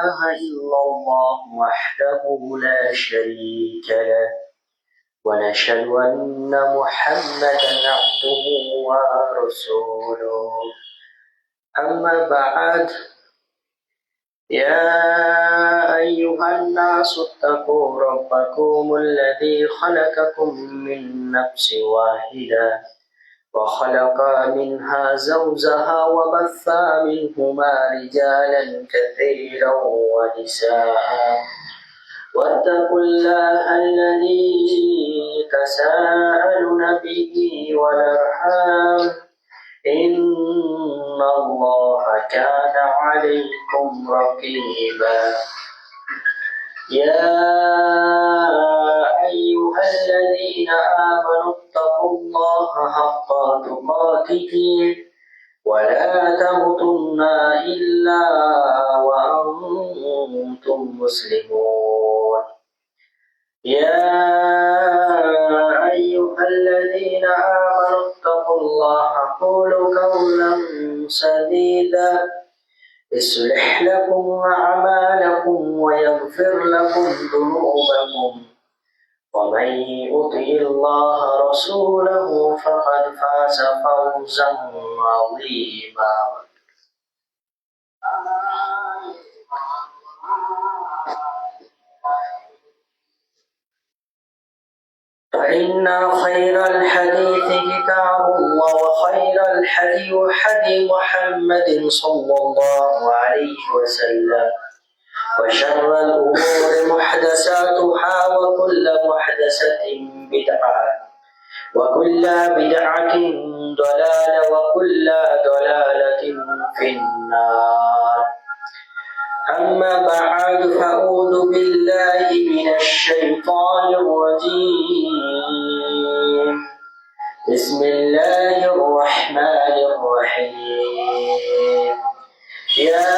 إله إلا الله وحده لا شريك له ونشهد أن محمدا عبده ورسوله أما بعد يا أيها الناس اتقوا ربكم الذي خلقكم من نفس واحدة وخلق منها زوجها وبث منهما رجالا كثيرا ونساء واتقوا الله الذي تساءلون به والأرحام إن الله كان عليكم رقيبا يا أيها الذين آمنوا اتقوا الله حق تقاته ولا تموتن إلا وأنتم مسلمون يا أيها الذين آمنوا اتقوا الله قولوا قولا سديدا يصلح لكم أعمالكم ويغفر لكم ذنوبكم ومن يطع الله رسوله فقد فاز فوزا عظيما فإن خير الحديث كتاب الله وخير الحدي حدي محمد صلى الله عليه وسلم وشر الأمور محدثاتها وكل محدثة بدعة وكل بدعة ضلالة وكل ضلالة في النار أما بعد فأعوذ بالله من الشيطان الرجيم بسم الله الرحمن الرحيم يا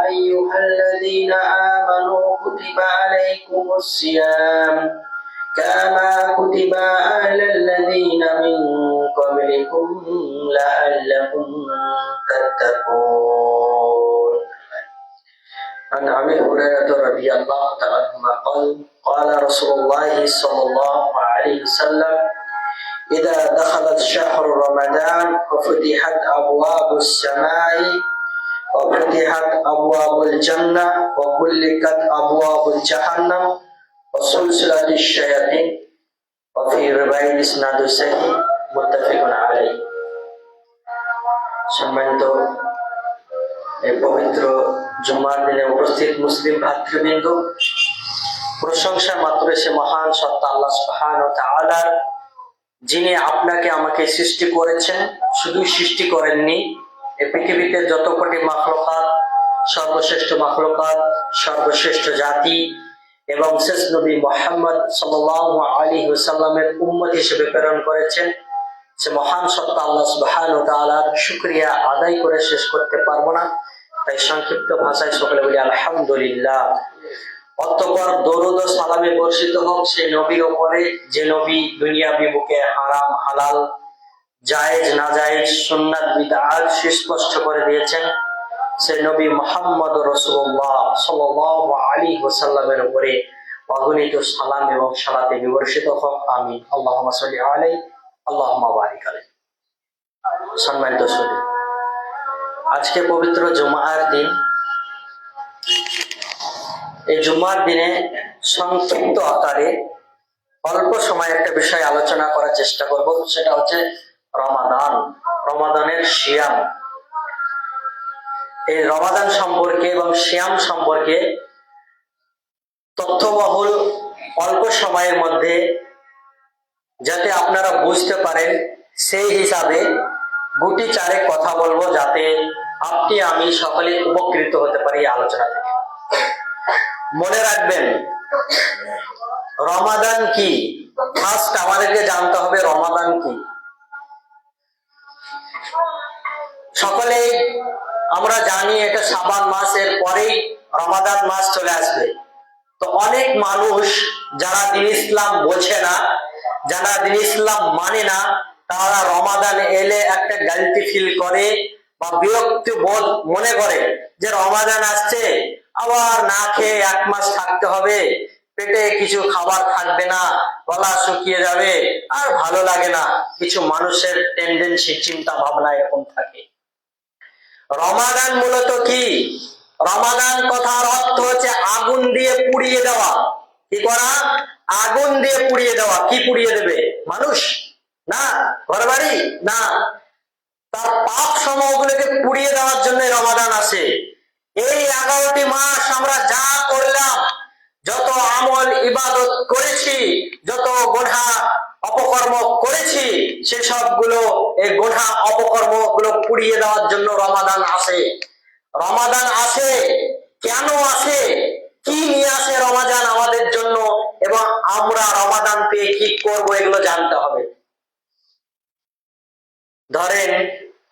أيها الذين آمنوا كتب عليكم الصيام كما كتب على الذين من قبلكم لعلكم تتقون عن أبي هريرة رضي الله تعالى عنه قال رسول الله صلى الله عليه وسلم إذا دخلت شهر رمضان وفتحت أبواب السماء وفتحت أبواب الجنة وغلقت أبواب جهنم وسلسلة الشياطين وفي رواية إسناد صحيح متفق عليه সম্মানিত এই পবিত্র জুমার দিনে উপস্থিত মুসলিম ভাতৃবৃন্দ, প্রশংসা মাত্র সে মহান সত্তা আল্লাহ সুবহানাহু ওয়া তাআলার, যিনি আপনাকে আমাকে সৃষ্টি করেছেন। শুধু সৃষ্টি করেননি, এই পৃথিবীতে যত কোটি মাখলুকাত, সর্বশ্রেষ্ঠ মাখলুকাত, সর্বশ্রেষ্ঠ জাতি এবং শেষ নবী মুহাম্মদ সাল্লাল্লাহু আলাইহি ওয়াসাল্লামের উম্মত হিসেবে প্রেরণ করেছেন। সে মহান সত্তা আল্লাহ সুবহানাহু ওয়া তাআলার শুকরিয়া আদায় করে শেষ করতে পারবো না, তাই সংক্ষিপ্ত ভাষায় সকলে বলি আলহামদুলিল্লাহ। অতঃপর দরুদ ও সালামে বর্ষিত হোক সেই নবীর উপরে, যে নবী দুনিয়াবি বুকে হারাম হালাল, জায়েজ নাজায়েজ, সুন্নাত বিদআত সুস্পষ্ট করে দিয়েছেন। সে নবী মুহাম্মদ রাসূলুল্লাহ সাল্লাল্লাহু আলাইহি ওয়াসাল্লামের উপরে অগণিত সালাম এবং সালাতে বিবর্ষিত হোক, আমিন। আল্লাহুম্মা সাল্লি আলাইহি আল্লাহুম্মা বারিক আলাইহি। সম্মানিত সুধী, আজকে পবিত্র জুমার দিন। এই জুমার দিনে সংক্ষিপ্ত আকারে অল্প সময় একটা বিষয় আলোচনা করার চেষ্টা করব, সেটা হচ্ছে রমাদান, রমাদানের সিয়াম। এই রমাদান সম্পর্কে এবং সিয়াম সম্পর্কে তথ্যবহুল অল্প সময়ের মধ্যে যাতে আপনারা বুঝতে পারেন, সেই হিসাবে গুটি চারে কথা বলবো, যাতে আপনি আমি সকলে উপকৃত হতে পারি এই আলোচনা থেকে। মনে রাখবেন, রমাদান কি, ফার্স্ট আমাদেরকে জানতে হবে রমাদান কি। সকলেই আমরা জানি এটা শাবান মাসের পরেই রমাদান মাস চলে আসবে। তো অনেক মানুষ যারা দিন ইসলাম বোঝে না, যারা দিন ইসলাম মানে না, তারা রমাদান এলে একটা গালতি ফিল করে বা বিরক্তি বোধ মনে করে যে রমাদান আসছে, আবার না খেয়ে 1 মাস থাকতে হবে, পেটে কিছু খাবার থাকবে না, গলা শুকিয়ে যাবে, আর ভালো লাগে না। কিছু মানুষের টেন্ডেন্সি, চিন্তা ভাবনা এরকম থাকে। রমাদান মূলত কি? রমাদান কথার অর্থ হচ্ছে আগুন দিয়ে পুড়িয়ে দেওয়া। কি করা? আগুন দিয়ে পুড়িয়ে দেওয়া। কি পুড়িয়ে দেবে? মানুষ না, ঘরবাড়ি না, তার পাপ সমূহগুলোকে পুড়িয়ে দেওয়ার জন্য রমাদান আসে। এই 11টি মাস আমরা যা করলাম, যত আমল ইবাদত করেছি, যত গুনাহ অপকর্ম করেছি, সেসব গুলো, এই গুনাহ অপকর্ম গুলো পুড়িয়ে দেওয়ার জন্য রমাদান আসে। রমাদান আসে কেন আসে? কি নিয়ে আসে রমাদান আমাদের জন্য, এবং আমরা রমাদান পেয়ে কি করব, এগুলো জানতে হবে। ধরেন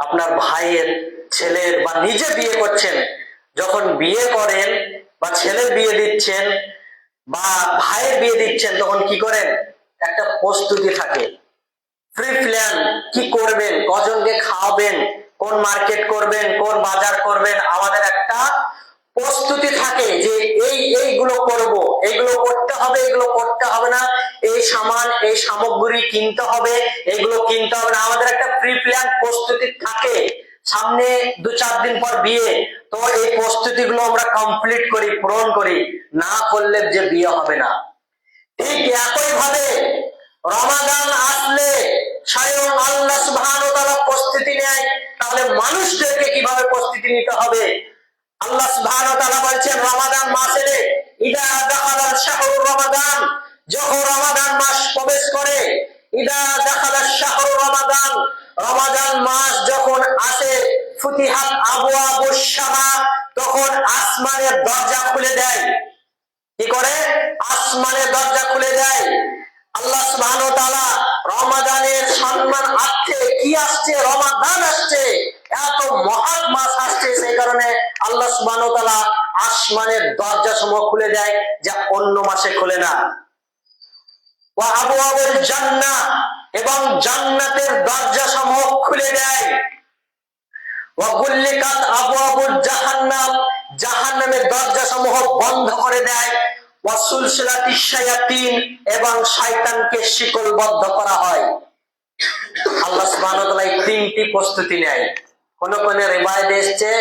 আপনার ভাইয়ের, ছেলের বা নিজে বিয়ে করছেন, যখন বিয়ে করেন বা ছেলের বিয়ে দিচ্ছেন বা ভাইয়ের বিয়ে দিচ্ছেন, তখন কি করেন? একটা প্রস্তুতি থাকে, প্রি প্ল্যান। কি করবেন, কজনকে খাওয়াবেন, কোন মার্কেট করবেন, কোন বাজার করবেন, আমাদের একটা প্রস্তুতি থাকে যে এইগুলো করব, এইগুলো করতে হবে, এগুলো করতে হবে না, এই সামান, এই সামগ্রী কিনতে হবে, এগুলো কিনতে হবে না। আমাদের একটা প্রি প্ল্যান প্রস্তুতি থাকে। সামনে 2-4 দিন পর বিয়ে, তো এই প্রস্তুতি গুলো আমরা কমপ্লিট করি, পূরণ করি, না করলে যে বিয়ে হবে না। ঠিক একই ভাবে রমাদান আসলে স্বয়ং আল্লাহ সুবহানাহু ওয়া তাআলা প্রস্তুতি নেয়। তাহলে মানুষদেরকে কিভাবে প্রস্তুতি নিতে হবে? আল্লাহ সুবহানাহু ওয়া তাআলা বলছেন রমাদান মাসে, ইদা দাখালাল শাহরু রমাদান, যখন রমাদান মাস প্রবেশ করে, ইদা দাখালাল শাহরু রমাদান, রমাদান মাস যখন আসে, ফুতিহাত আবওয়াবুস সামা, তখন আসমানের দরজা খুলে দেয়। কি করে? আসমানের দরজা খুলে দেয়। আল্লাহ সুবহানাহু ওয়া তাআলা রমাদানের সম্মানার্থে কি আসছে? রমাদান আসছে, এত মহৎ মাস আসছে, সেই কারণে আল্লাহ সুবহানাহু ওয়া তাআলা আসমানের দরজা সমূহ খুলে দেয়, যা অন্য মাসে খুলে না। ওয়া আবওয়াবুল জান্নাহ, এবং জান্নাতের দরজা সমূহ খুলে দেয়। ওয়া গুল্লিকাত আবওয়াবুল জাহান্নাম, জাহান্নামের দরজা সমূহ বন্ধ করে দেয়। ওয়া সুলসিলাতিশ শায়াতিন, এবং শয়তানকে শিকলবদ্ধ করা হয়। আল্লাহ সুবহানাহু ওয়া তাআলা এই 3টি প্রস্তুতি নেয়। কোন কোন রিওয়ায়াতে এসেছে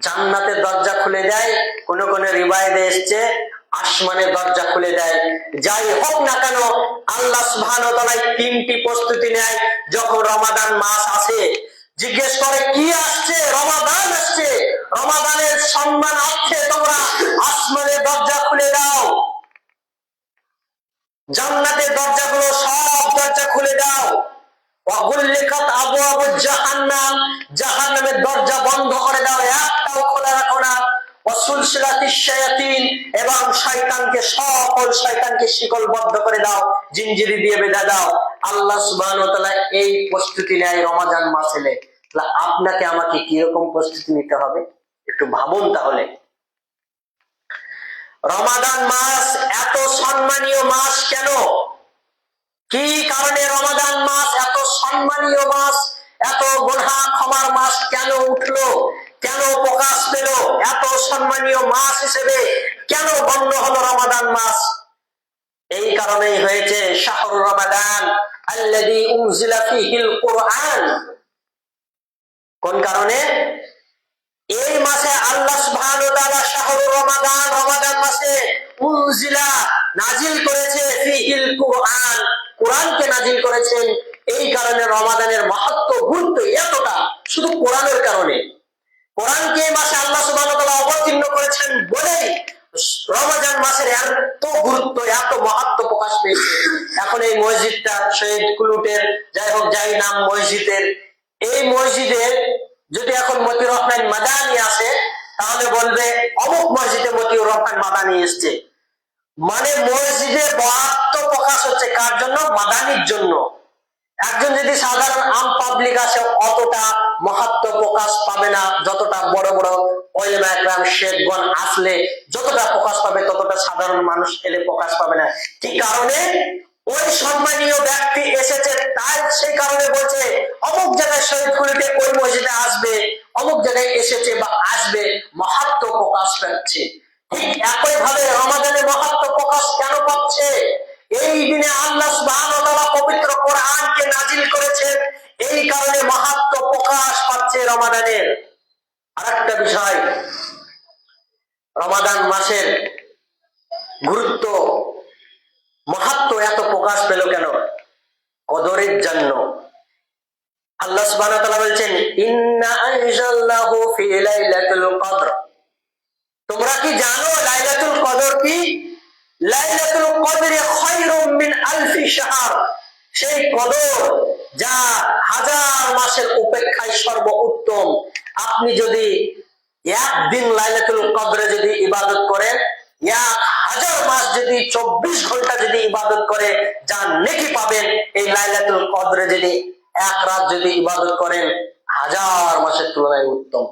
জান্নাতের দরজা খুলে দেয়, কোন কোন রিওয়ায়াতে এসেছে আসমানের দরজা খুলে দেয়। যাই হোক না কেন, আল্লাহ সুবহানাহু ওয়া তাআলা 3টি প্রস্তুতি নেয় যখন রমাদান মাস আসে। জিজ্ঞেস করে কি আসছে? রমাদান আসছে, রমাদানের সম্মানার্থে তোমরা আসমানের দরজা খুলে দাও, জান্নাতের দরজাগুলো সব দরজা খুলে দাও। ওয়া গুল্লিকাত আবওয়াবুজ জাহান্নাম, জাহান্নামের দরজা বন্ধ করে দাও, একটাও খোলা রাখো না। ওয়া সুলসিলাতিশ শায়াতিন, এবং শয়তানকে, সকল শয়তানকে শিকলবদ্ধ করে দাও, জিনজিরি দিয়ে বেঁধে দাও। আল্লাহ সুবহানাহু ওয়া তাআলা এই প্রস্তুতি নেয় রমাদান মাসে। তাহলে আপনাকে আমাকে কি রকম প্রস্তুতি নিতে হবে একটু ভাবুন। তাহলে রমাদান মাস এত সম্মানীয় মাস কেন? কি কারণে রমাদান মাস এত সম্মানীয় মাস, এত গুনাহ ক্ষমার মাস কেন উঠলো, কেন প্রকাশ পেল, এত সম্মানীয় মাস হিসেবে কেন গণ্য হলো রমাদান মাস? এই কারণেই হয়েছে শাহরু রমাদান আল্লাযী উনজিলা ফীহিল কুরআন। কোন কারণে? এই মাসে আল্লাহ সুবহানাহু ওয়া তাআলা শাহরু রমাদান, রমাদান মাসে উনজিলা, নাজিল করেছে, ফীহিল কুরআন, কোরআনকে নাজিল করেছেন। এই কারণে রমাদানের মাহাত্ম্য, গুরুত্ব এতটা, শুধু কোরআনের কারণে। কোরআনকে এই মাসে আল্লাহ সুবহানাহু ওয়া তাআলা অবতীর্ণ করেছেন বলেই রমাদান মাসের এত গুরুত্ব, এত মাহাত্ম্য প্রকাশ পেয়েছে। এখন এই মসজিদটা শহীদ কুলুটের, যাই হোক, যাই নাম মসজিদের, এই মসজিদে যদি এখন মতিউর রহমান মাদানী আসে, তাহলে বলবে অমুক মসজিদে মতিউর রহমান মাদানী এসছে। মানে মসজিদের মাহাত্ম্য প্রকাশ হচ্ছে কার জন্য? মাদানীর জন্য। একজন যদি সাধারণ আম পাবলিক আসে, অতটা মাহাত্ম্য প্রকাশ পাবে না, যতটা বড় বড় ওলামা একরাম শেখগণ আসলে যতটা প্রকাশ পাবে, ততটা সাধারণ মানুষ এলে প্রকাশ পাবে না। কি কারণে? ওই সম্মানীয় ব্যক্তি এসেছে, তাই সেই কারণে বলছে অমুক জায়গায় শহীদ কুলিতে ওই মসজিদে আসবে, অমুক জায়গায় এসেছে বা আসবে, মাহাত্ম্য প্রকাশ পাচ্ছে। ঠিক একই ভাবে রমাদানের মাহাত্ম্য প্রকাশ কেন পাচ্ছে? এই দিনে আল্লাহ সুবহানাহু ওয়া তাআলা পবিত্র কোরআনকে নাজিল করেছেন, এই কারণে মাহাত্ম্য প্রকাশ পাচ্ছে রমাদানের। আরেকটা বিষয়, রমাদান মাসের গুরুত্ব মাহাত্ম্য এত প্রকাশ পেল কেন? কদরের জন্য। আল্লাহ সুবহানাহু ওয়া তাআলা বলছেন, ইন্না আনজালনাহু ফি লাইলাতুল কদর। তোমরা কি জানো লাইলাতুল কদর কি? লাইলাতুল কদরে খায়রুম মিন আলফি শাহর। সেই কদর যা হাজার মাসের অপেক্ষায় সর্বোত্তম। আপনি যদি একদিন লাইলাতুল কদরে যদি ইবাদত করেন, 1000 মাস যদি 24 ঘন্টা যদি ইবাদত করে যা নেকি পাবেন, এই লাইলাতুল কদরে যদি এক রাত যদি ইবাদত করেন 1000 মাসের তুলনায় উত্তম।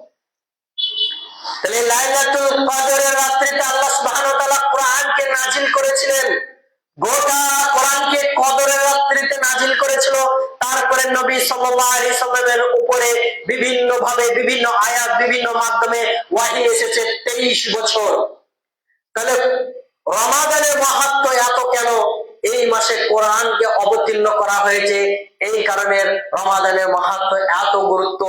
তাহলে লাইলাতুল কদরের রাত্রিতে আল্লাহ সুবহানাহু ওয়া তাআলা কোরআনকে নাজিল করেছিলেন। গোটা কোরআনকে কদরের রাত্রিতে নাজিল করেছিল। তারপরে নবী সাল্লাল্লাহু আলাইহি সাল্লামের উপরে বিভিন্ন ভাবে বিভিন্ন আয়াত বিভিন্ন মাধ্যমে ওয়াহী এসেছে 23 বছর। তাহলে রমাদানের মাহাত্ম্য এত কেন? এই মাসে কোরআনকে অবতীর্ণ করা হয়েছে, এই কারণে রমাদানের মাহাত্ম্য এত গুরুত্ব।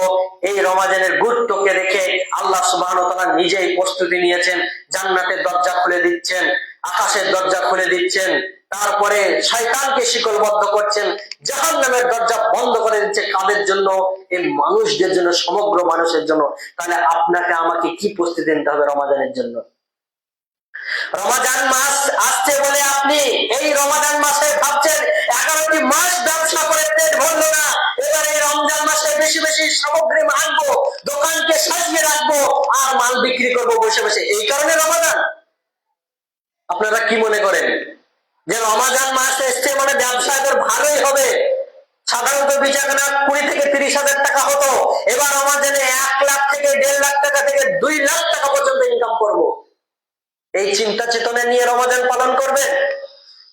এই রমাদানের গুরুত্বকে রেখে আল্লাহ সুবহানাহু ওয়া তাআলা নিজেই প্রস্তুতি নিয়েছেন, জান্নাতের দরজা খুলে দিচ্ছেন, আকাশের দরজা খুলে দিচ্ছেন, তারপরে শয়তানকে শিকলবদ্ধ করছেন, জাহান্নামের দরজা বন্ধ করে দিচ্ছে। কাদের জন্য? এই মানুষদের জন্য, সমগ্র মানুষের জন্য। তাহলে আপনাকে আমাকে কি প্রস্তুতি নিতে হবে রমাদানের জন্য? রমাদান মাস আসছে বলে আপনি এই রমাদান মাসে ভাবছেন 11টি মাস ব্যবসা করে পেট ভরলো না, এবার এই রমজান মাসে বেশি বেশি সামগ্রী আনবো, দোকানকে সাজিয়ে রাখবো আর মাল বিক্রি করবো বসে বসে, এই কারণে রমাদান? আপনারা কি মনে করেন যে রমাদান মাস এসছে মানে ব্যবসা এবার ভালোই হবে? সাধারণত বেচাকেনা 20 থেকে 30,000 টাকা হতো, এবার রমাদানে 1 লাখ থেকে 1.5 লাখ টাকা থেকে 2 লাখ টাকা পর্যন্ত ইনকাম করবো, এই চিন্তা চেতনা নিয়ে রমাদান পালন করবে?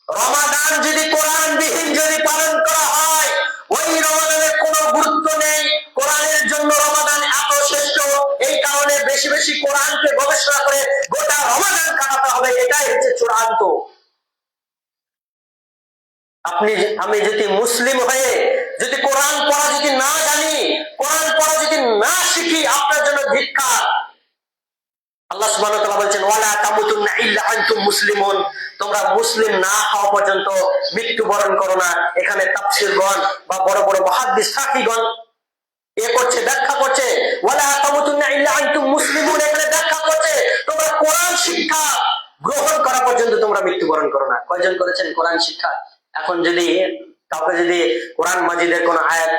রমাদান যদি কোরআন বিহীন যদি পালন করা হয়, ওই রমাদানের কোনো গুরুত্ব নেই। কোরআনের জন্য রমাদান এত শ্রেষ্ঠ, এই কারণে বেশি বেশি কোরআনকে গবেষণা করে গোটা রমাদান কাটাতে হবে, এটাই হচ্ছে চূড়ান্ত। আমি যদি মুসলিম হয়ে যদি কোরআন পড়া যদি না জানি, কোরআন পড়া যদি না শিখি, আপনার জন্য ধিক্কার। আল্লাহ সুবহানাহু ওয়া তাআলা বলেন, ওয়ালা তামুতুন্না ইল্লা আনতুম মুসলিমুন। তোমরা মুসলিম না হওয়া পর্যন্ত মৃত্যুবরণ করো না। এখানে তাফসীরগণ বা বড় বড় মুহাদ্দিস সাকিগণ করছে, ব্যাখ্যা করছে, ওয়ালা তামুতুন্না ইল্লা আনতুম মুসলিমুন, এখানে ব্যাখ্যা করছে তোমরা কোরআন শিক্ষা গ্রহণ করা পর্যন্ত তোমরা মৃত্যুবরণ করো না। কয়জন করেছেন কোরআন শিক্ষা? এখন যদি কাউকে যদি কোরআন মাজিদের কোন আয়াত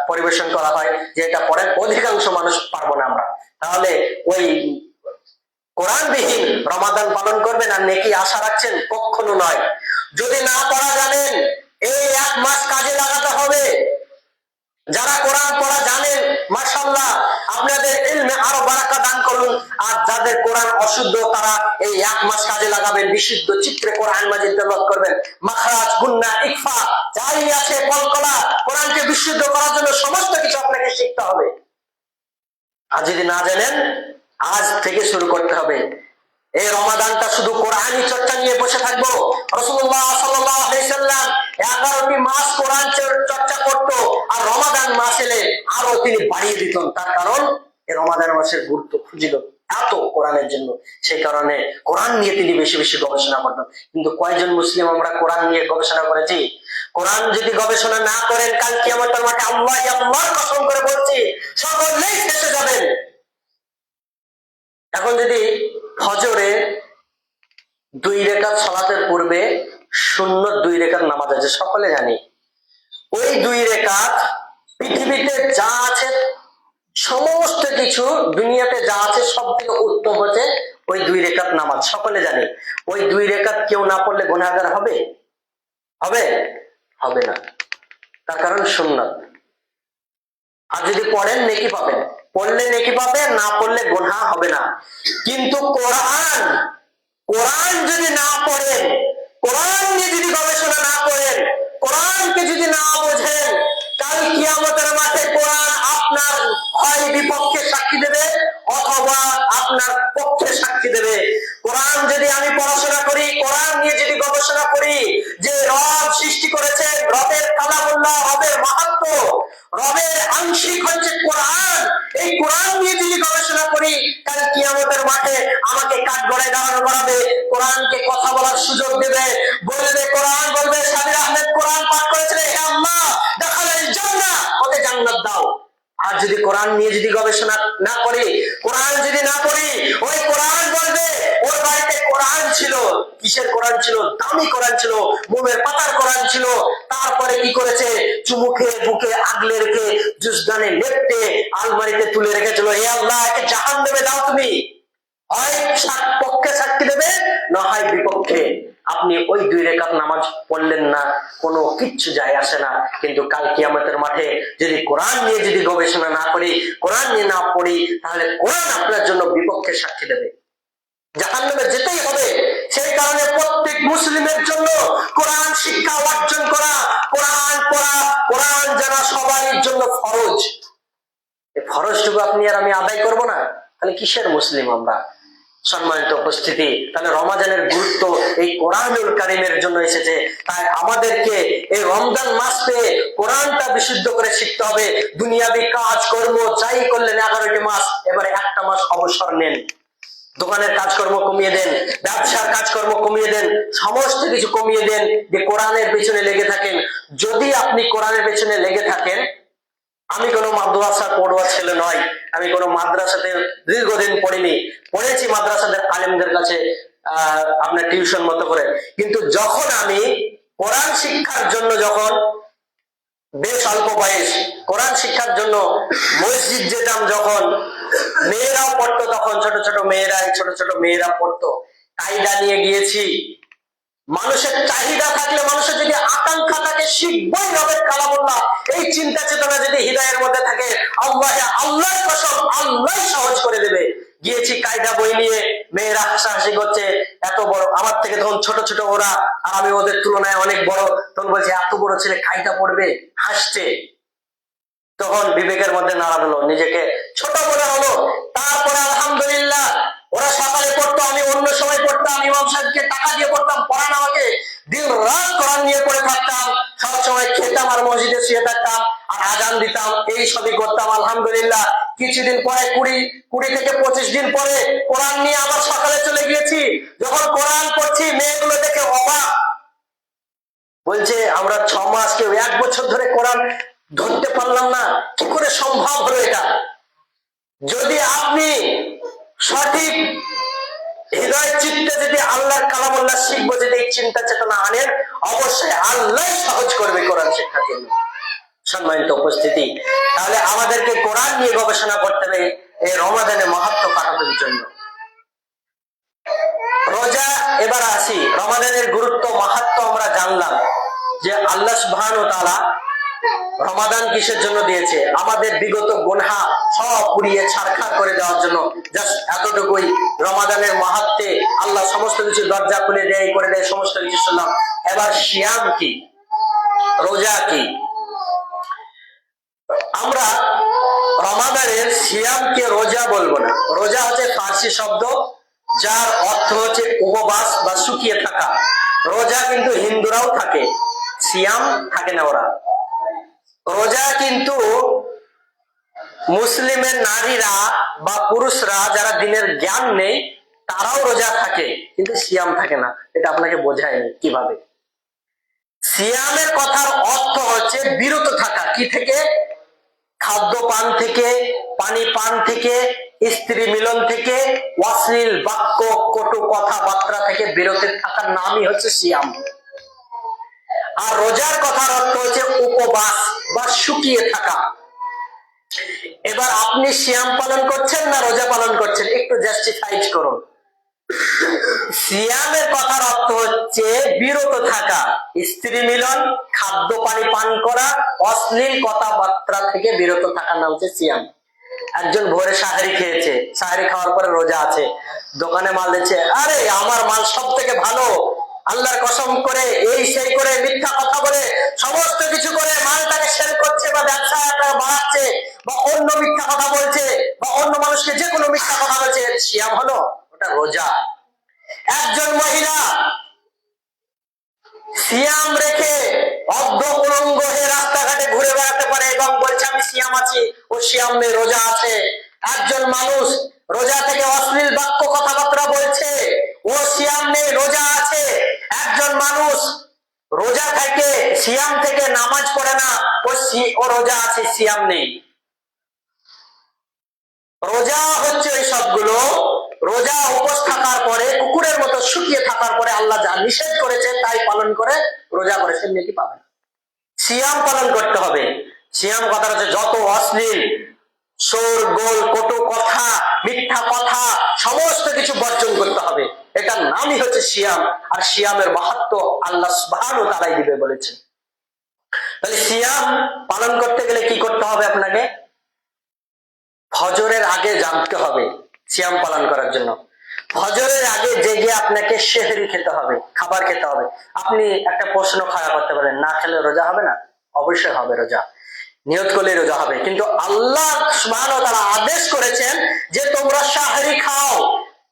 পরিবেশন করা হয় যে এটা পড়েন, অধিকাংশ মানুষ পারবো না আমরা, তাহলে ওই কোরআনবিহীন রমাদান পালন করবেন আর নেকি আশা রাখছেন? কখনো নয়। যদি না পড়া জানেন, এই 1 মাস কাজে লাগাতে হবে। যারা কোরআন পড়া জানেন মাশাআল্লাহ, আপনাদের ইলমে আরো বারাকা দান করুন। আর যাদের কোরআন অশুদ্ধ, তারা এই 1 মাস কাজে লাগাবেন, বিশুদ্ধ চিত্রে কোরআন মাজিদ তেলাওয়াত করবেন। মাখরাজ, গুন্না, ইকফা যাই আছে, কলকলা, কোরআনকে বিশুদ্ধ করার জন্য সমস্ত কিছু আপনাকে শিখতে হবে। আর যদি না জানেন, আজ থেকে শুরু করতে হবে। এই রমাদানটা শুধু কোরআনী চর্চা নিয়ে বসে থাকবো? রাসূলুল্লাহ সাল্লাল্লাহু আলাইহি সাল্লাম 11টি মাস কোরআন চর্চা করতো, আর রমাদান মাস এলে আরো তিনি বাড়িয়ে দিতেন। তার কারণ এই রমাদান মাসের গুরুত্ব খুঁজিল এত কোরআনের জন্য, সেই কারণে কোরআন নিয়ে তিনি বেশি বেশি গবেষণা করতেন। কিন্তু কয়জন মুসলিম আমরা কোরআন নিয়ে গবেষণা করেছি? কোরআন যদি গবেষণা না করেন, কাল কিয়ামতের মাঠে আল্লাহর কসম করে বলছি সকলেই ফেঁসে যাবেন। এখন যদি ফজরে 2 রাকাত সালাতের পূর্বে সুন্নত 2 রাকাত নামাজ আছে, সকলে জানি। ওই 2 রাকাত পৃথিবীতে যা আছে, সমস্ত কিছু দুনিয়াতে যা আছে, সব থেকে উত্তম হচ্ছে ওই 2 রাকাত নামাজ, সকলে জানি। ওই 2 রাকাত কেউ না পড়লে গুনাহগার হবে? হবে? হবে না। তার কারণ সুন্নাত। আর যদি পড়েন নেকি পাবেন, পড়লে নেকি পাবেন, না পড়লে গুনাহ হবে না। কিন্তু কোরআন যদি না পড়েন, কোরআন নিয়ে যদি গবেষণা না করেন, কোরআনকে যদি না বোঝেন, কাল কিয়ামতের মাঠে কোরআন আপনার হয় বিপক্ষে সাক্ষী দেবে অথবা আপনার পক্ষে সাক্ষী দেবে। কোরআন যদি আমি পড়াশোনা করি, কোরআন নিয়ে যদি গবেষণা করি যে রব সৃষ্টি করেছেন, রবের কালামুল্লাহ, রবের মাহাত্ম্য, রবের আংশিক হচ্ছে কোরআন, এই কোরআন নিয়ে যদি গবেষণা করি, কাল কিয়ামতের মাঠে আমাকে কাঠগড়ায় দাঁড়ানো করাবে, কোরআনকে কথা বলার সুযোগ দেবে, বলবে কোরআন বলবে সাবির আহমেদ কোরআন পাঠ করেছিলেন, হে আল্লাহ দাখালাল জান্নাহ, ওকে জান্নাত দাও। আর যদি কোরআন নিয়ে যদি গবেষণা না করি, কোরআন যদি না পড়ি, ওই কোরআন বলবে ওর বাড়িতে কোরআন ছিল। কিসের কোরআন ছিল? দামি কোরআন ছিল, মোমের পাতার কোরআন ছিল। তারপরে কি করেছে? চুমুকে বুকে আগলে রেখে জুসদানে লেপটে আলমারিতে তুলে রেখেছিল। হে আল্লাহ একে জাহান্নামে দাও তুমি। হয় পক্ষে সাক্ষী দেবে, না হয় বিপক্ষে। আপনি ওই 2 রাকাত নামাজ পড়লেন না, কোনো কিচ্ছু যায় আসে না। কিন্তু কাল কিয়ামতের মাঠে যদি কোরআন নিয়ে যদি গবেষণা না করি, কোরআন নিয়ে না পড়ি, তাহলে কোরআন আপনার জন্য বিপক্ষে সাক্ষী দেবে, জাহান্নামে যেতেই হবে। সেই কারণে প্রত্যেক মুসলিমের জন্য কোরআন শিক্ষা অর্জন করা, কোরআন পড়া, কোরআন জানা সবার জন্য ফরজ। এই ফরজটুকু আপনি আর আমি আদায় করব না, তাহলে কিসের মুসলিম আমরা? সম্মানিত উপস্থিতি, তাহলে রমাদানের গুরুত্ব এই কোরআনুল কারীমের জন্য এসেছে। তাই আমাদেরকে এই রমজান মাস পেয়ে কোরআনটা বিশুদ্ধ করে শিখতে হবে। দুনিয়াবি কাজ কর্ম যাই করলেন 11টি মাস, এবারে একটা মাস অবসর নেন। দোকানের কাজকর্ম কমিয়ে দেন, ব্যবসার কাজকর্ম কমিয়ে দেন, সমস্ত কিছু কমিয়ে দেন, যে কোরআনের পেছনে লেগে থাকেন। যদি আপনি কোরআনের পেছনে লেগে থাকেন, আমি কোনো মাদ্রাসা পড়ুয়া ছেলে নয়, আমি কোনো মাদ্রাসাতে দীর্ঘদিন পড়িনি, পড়েছি মাদ্রাসাদের আলেমদের কাছে আপনার টিউশন মতো করে। কিন্তু যখন আমি কোরআন শিক্ষার জন্য, যখন বেশ অল্প বয়স, কোরআন শিক্ষার জন্য মসজিদ যেতাম, যখন মেয়েরাও পড়তো, তখন ছোট ছোট মেয়েরা পড়তো, কায়দা নিয়ে গিয়েছি। মানুষের চাহিদা থাকলে, মানুষের যদি আকাঙ্ক্ষা থাকে শিখবই রবের কালামুল্লাহ, এই চিন্তা চেতনা যদি হৃদয়ের মধ্যে থাকে, আল্লাহর কসম আল্লাহ সহজ করে দেবে। গিয়েছি কায়দা বই নিয়ে, মেয়েরা হাসাহাসি করছে, এত বড়, আমার থেকে তখন ছোট ছোট ওরা, আর আমি ওদের তুলনায় অনেক বড়। তখন বলছে এত বড় ছেলে কায়দা পড়বে, হাসছে। তখন বিবেকের মধ্যে নাড়া হলো, নিজেকে ছোট মনে হলো। তারপরে আলহামদুলিল্লাহ, ওরা সকালে পড়তো, আমি অন্য সময় পড়তাম, ইমাম সাহেবকে টাকা দিয়ে পড়তাম, পড়ান আমাকে, দিন রাত কোরআন নিয়ে পড়ে থাকতাম, সব সময় খেতাম আর মসজিদে শুয়ে থাকতাম আর আজান দিতাম, এই সবই করতাম। আলহামদুলিল্লাহ, কিছুদিন পরে 20 থেকে 25 দিন পরে কোরআন নিয়ে আবার সকালে চলে গিয়েছি। যখন কোরআন পড়ছি, মেয়েগুলো দেখে অবাক, বলছে আমরা 6 মাস, কেউ 1 বছর ধরে কোরআন ধরতে পারলাম না, কি করে সম্ভব হলো এটা? যদি আপনি সঠিক হৃদয় চিত্তে যদি আল্লাহর কালামুল্লাহ শিখবো, যদি এই চিন্তা চেতনা আনেন, অবশ্যই আল্লাহ সহজ করবে কোরআন শিক্ষার জন্য। সম্মানিত উপস্থিতি, তাহলে আমাদেরকে কোরআন নিয়ে গবেষণা করতে হবে এই রমাদানের মাহাত্ম্য কাটানোর জন্য। রোজা, এবার আসি, রমাদানের গুরুত্ব মাহাত্ম্য আমরা জানলাম যে আল্লাহ সুবহানাহু ওয়া তাআলা রমাদান কিসের জন্য দিয়েছে? আমাদের বিগত গুনাহ সব পুড়িয়ে ছারখার করে দেওয়ার জন্য। জাস্ট এতটুকুই। রমাদানের মাহাত্ম্যে আল্লাহ সমস্ত কিছু দরজা খুলে দেয়, করে দেয়, সমস্ত কিছু শুনলাম। এবার সিয়াম কি, রোজা কি? আমরা রমাদানের সিয়ামকে রোজা বলবো না। রোজা হচ্ছে ফার্সি শব্দ, যার অর্থ হচ্ছে উপবাস বা শুকিয়ে থাকা। রোজা কিন্তু হিন্দুরাও থাকে, সিয়াম থাকে না ওরা। রোজা কিন্তু মুসলিমের নারীরা বা পুরুষরা যারা দিনের জ্ঞান নেই, তারাও রোজা থাকে, কিন্তু সিয়াম থাকে না। এটা আপনাকে বোঝায়নি কিভাবে। সিয়ামের কথার অর্থ হচ্ছে বিরত থাকা। কি থেকে? খাদ্য পান থেকে, পানি পান থেকে, স্ত্রী মিলন থেকে, অশ্লীল বাক্য, কটু কথাবার্তা থেকে বিরত থাকার নামই হচ্ছে সিয়াম। আর রোজার কথার অর্থ হচ্ছে উপবাস বা শুকিয়ে থাকা। এবার আপনি সিয়াম পালন করছেন না রোজা পালন করছেন, একটু জাস্টিফাইড করুন। সিয়ামের কথার অর্থ হচ্ছে বিরত থাকা, স্ত্রী মিলন, খাদ্য পানি পান করা, অশ্লীল কথাবার্তা থেকে বিরত থাকার নাম হচ্ছে সিয়াম। একজন ভোরে সাহারি খেয়েছে, সাহারি খাওয়ার পরে রোজা আছে, দোকানে মাল দিচ্ছে, আরে আমার মাল সব থেকে ভালো, আল্লাহর কসম করে এই সেই করে মিথ্যা কথা বলে সমস্ত কিছু করে মালটাকে সেল করছে বা ব্যবসা বাড়াচ্ছে বা অন্য মিথ্যা কথা বলছে বা অন্য মানুষকে যে কোনো মিথ্যা কথা বলছে, সিয়াম হলো ওটা রোজা। একজন মহিলা সিয়াম রেখে অর্ধ উলঙ্গ হয়ে রাস্তাঘাটে ঘুরে বেড়াতে পারে এবং বলছে আমি সিয়াম আছি, ও সিয়াম নেই, রোজা আছে। একজন মানুষ রোজা থেকে অশ্লীল বাক্য কথাবার্তা বলছে, ও সিয়াম নেই, রোজা আছে। একজন মানুষ রোজা থেকে সিয়াম থেকে নামাজ পড়ে না, ও রোজা আছে, সিয়াম নেই। রোজা হচ্ছে ওই সবগুলো, রোজা উপোস থাকার পরে কুকুরের মতো শুকিয়ে থাকার পরে আল্লাহ যা নিষেধ করেছে তাই পালন করে রোজা করে সে নেকি পাবে। সিয়াম পালন করতে হবে। সিয়াম কথা হচ্ছে যত অশ্লীল সোর গোল কটু কথা মিথ্যা কথা সমস্ত কিছু বর্জন করতে হবে, এটার নামই হচ্ছে সিয়াম। আর সিয়ামের মাহাত্ম্য আল্লাহ সুবহানাহু ওয়া তাআলা দিবে বলেছেন। তাহলে সিয়াম পালন করতে গেলে কি করতে হবে? আপনাকে ফজরের আগে জাগতে হবে সিয়াম পালন করার জন্য। ফজরের আগে জেগে আপনাকে সেহরি খেতে হবে, খাবার খেতে হবে। আপনি একটা প্রশ্ন খাড়া করতে পারেন, না খেলে রোজা হবে না? অবশ্যই হবে রোজা, নিয়ত করলে রোজা হবে। কিন্তু আল্লাহ সুবহানাহু ওয়া তাআলা আদেশ করেছেন যে তোমরা সাহারি খাও,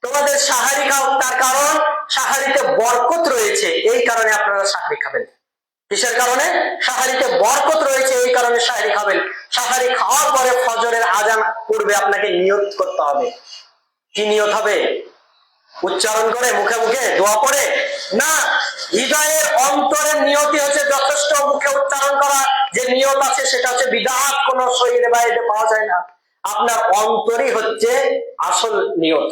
তোমাদের সাহারি খাও, তার কারণ সাহারিতে বরকত রয়েছে, এই কারণে আপনারা সাহারি খাবেন। কিসের কারণে? সাহারিতে বরকত রয়েছে, এই কারণে সাহারি খাবেন। সাহারি খাওয়ার পরে ফজরের আজান পড়বে, আপনাকে নিয়ত করতে হবে। কি নিয়ত হবে? উচ্চারণ করে মুখে মুখে দোয়া করে না, হৃদয়ের অন্তরের নিয়তি হচ্ছে যথেষ্ট। মুখে উচ্চারণ করা যে নিয়ত আছে সেটা হচ্ছে বিদআত, কোন শরীরে বাইরে পাওয়া যায় না। আপনার অন্তরই হচ্ছে আসল নিয়ত।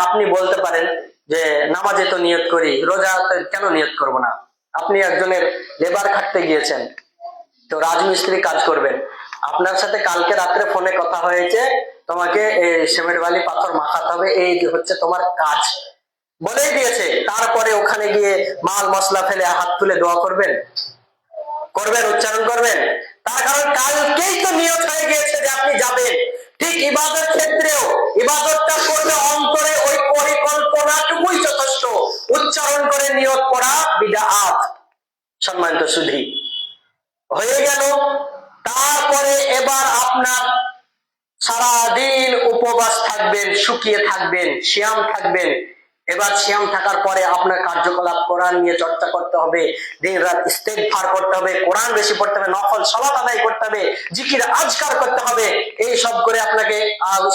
আপনি বলতে পারেন যে নামাজে তো নিয়ত করি, রোজা কেন নিয়ত করব না? আপনি একজনের লেবার খাটতে গিয়েছেন, তো রাজমিস্ত্রি কাজ করবেন, আপনার সাথে কালকে রাত্রে ফোনে কথা হয়েছে তোমাকে সিমেন্ট বালি পাথর মাখাতে হবে, এই হচ্ছে তোমার কাজ বলেই দিয়েছে। তারপরে ওখানে গিয়ে মাল মশলা ফেলে হাত তুলে দোয়া করবেন? করবেন, উচ্চারণ করবেন? তার কারণ কালকেই তো নিয়ত হয়ে গিয়েছে যে আপনি যাবেন। ঠিক ইবাদত ক্ষেত্রেও ইবাদতটা করলে অন্তরে ওই পরিকল্পনাটুকুই যথেষ্ট, উচ্চারণ করে নিয়ত করা বিদআত। সম্মানিত সুধী, হয়ে গেল। তারপরে এবার আপনার সারাদিন উপবাস থাকবেন, শুকিয়ে থাকবেন, সিয়াম থাকবেন। এবার সিয়াম থাকার পরে আপনার কার্যকলাপ কোরআন নিয়ে চর্চা করতে হবে, দিন রাত ইস্তেগফার করতে হবে, কোরআন বেশি পড়তে হবে, নফল সালাত আদায় করতে হবে, জিকির আজকার করতে হবে। এই সব করে আপনাকে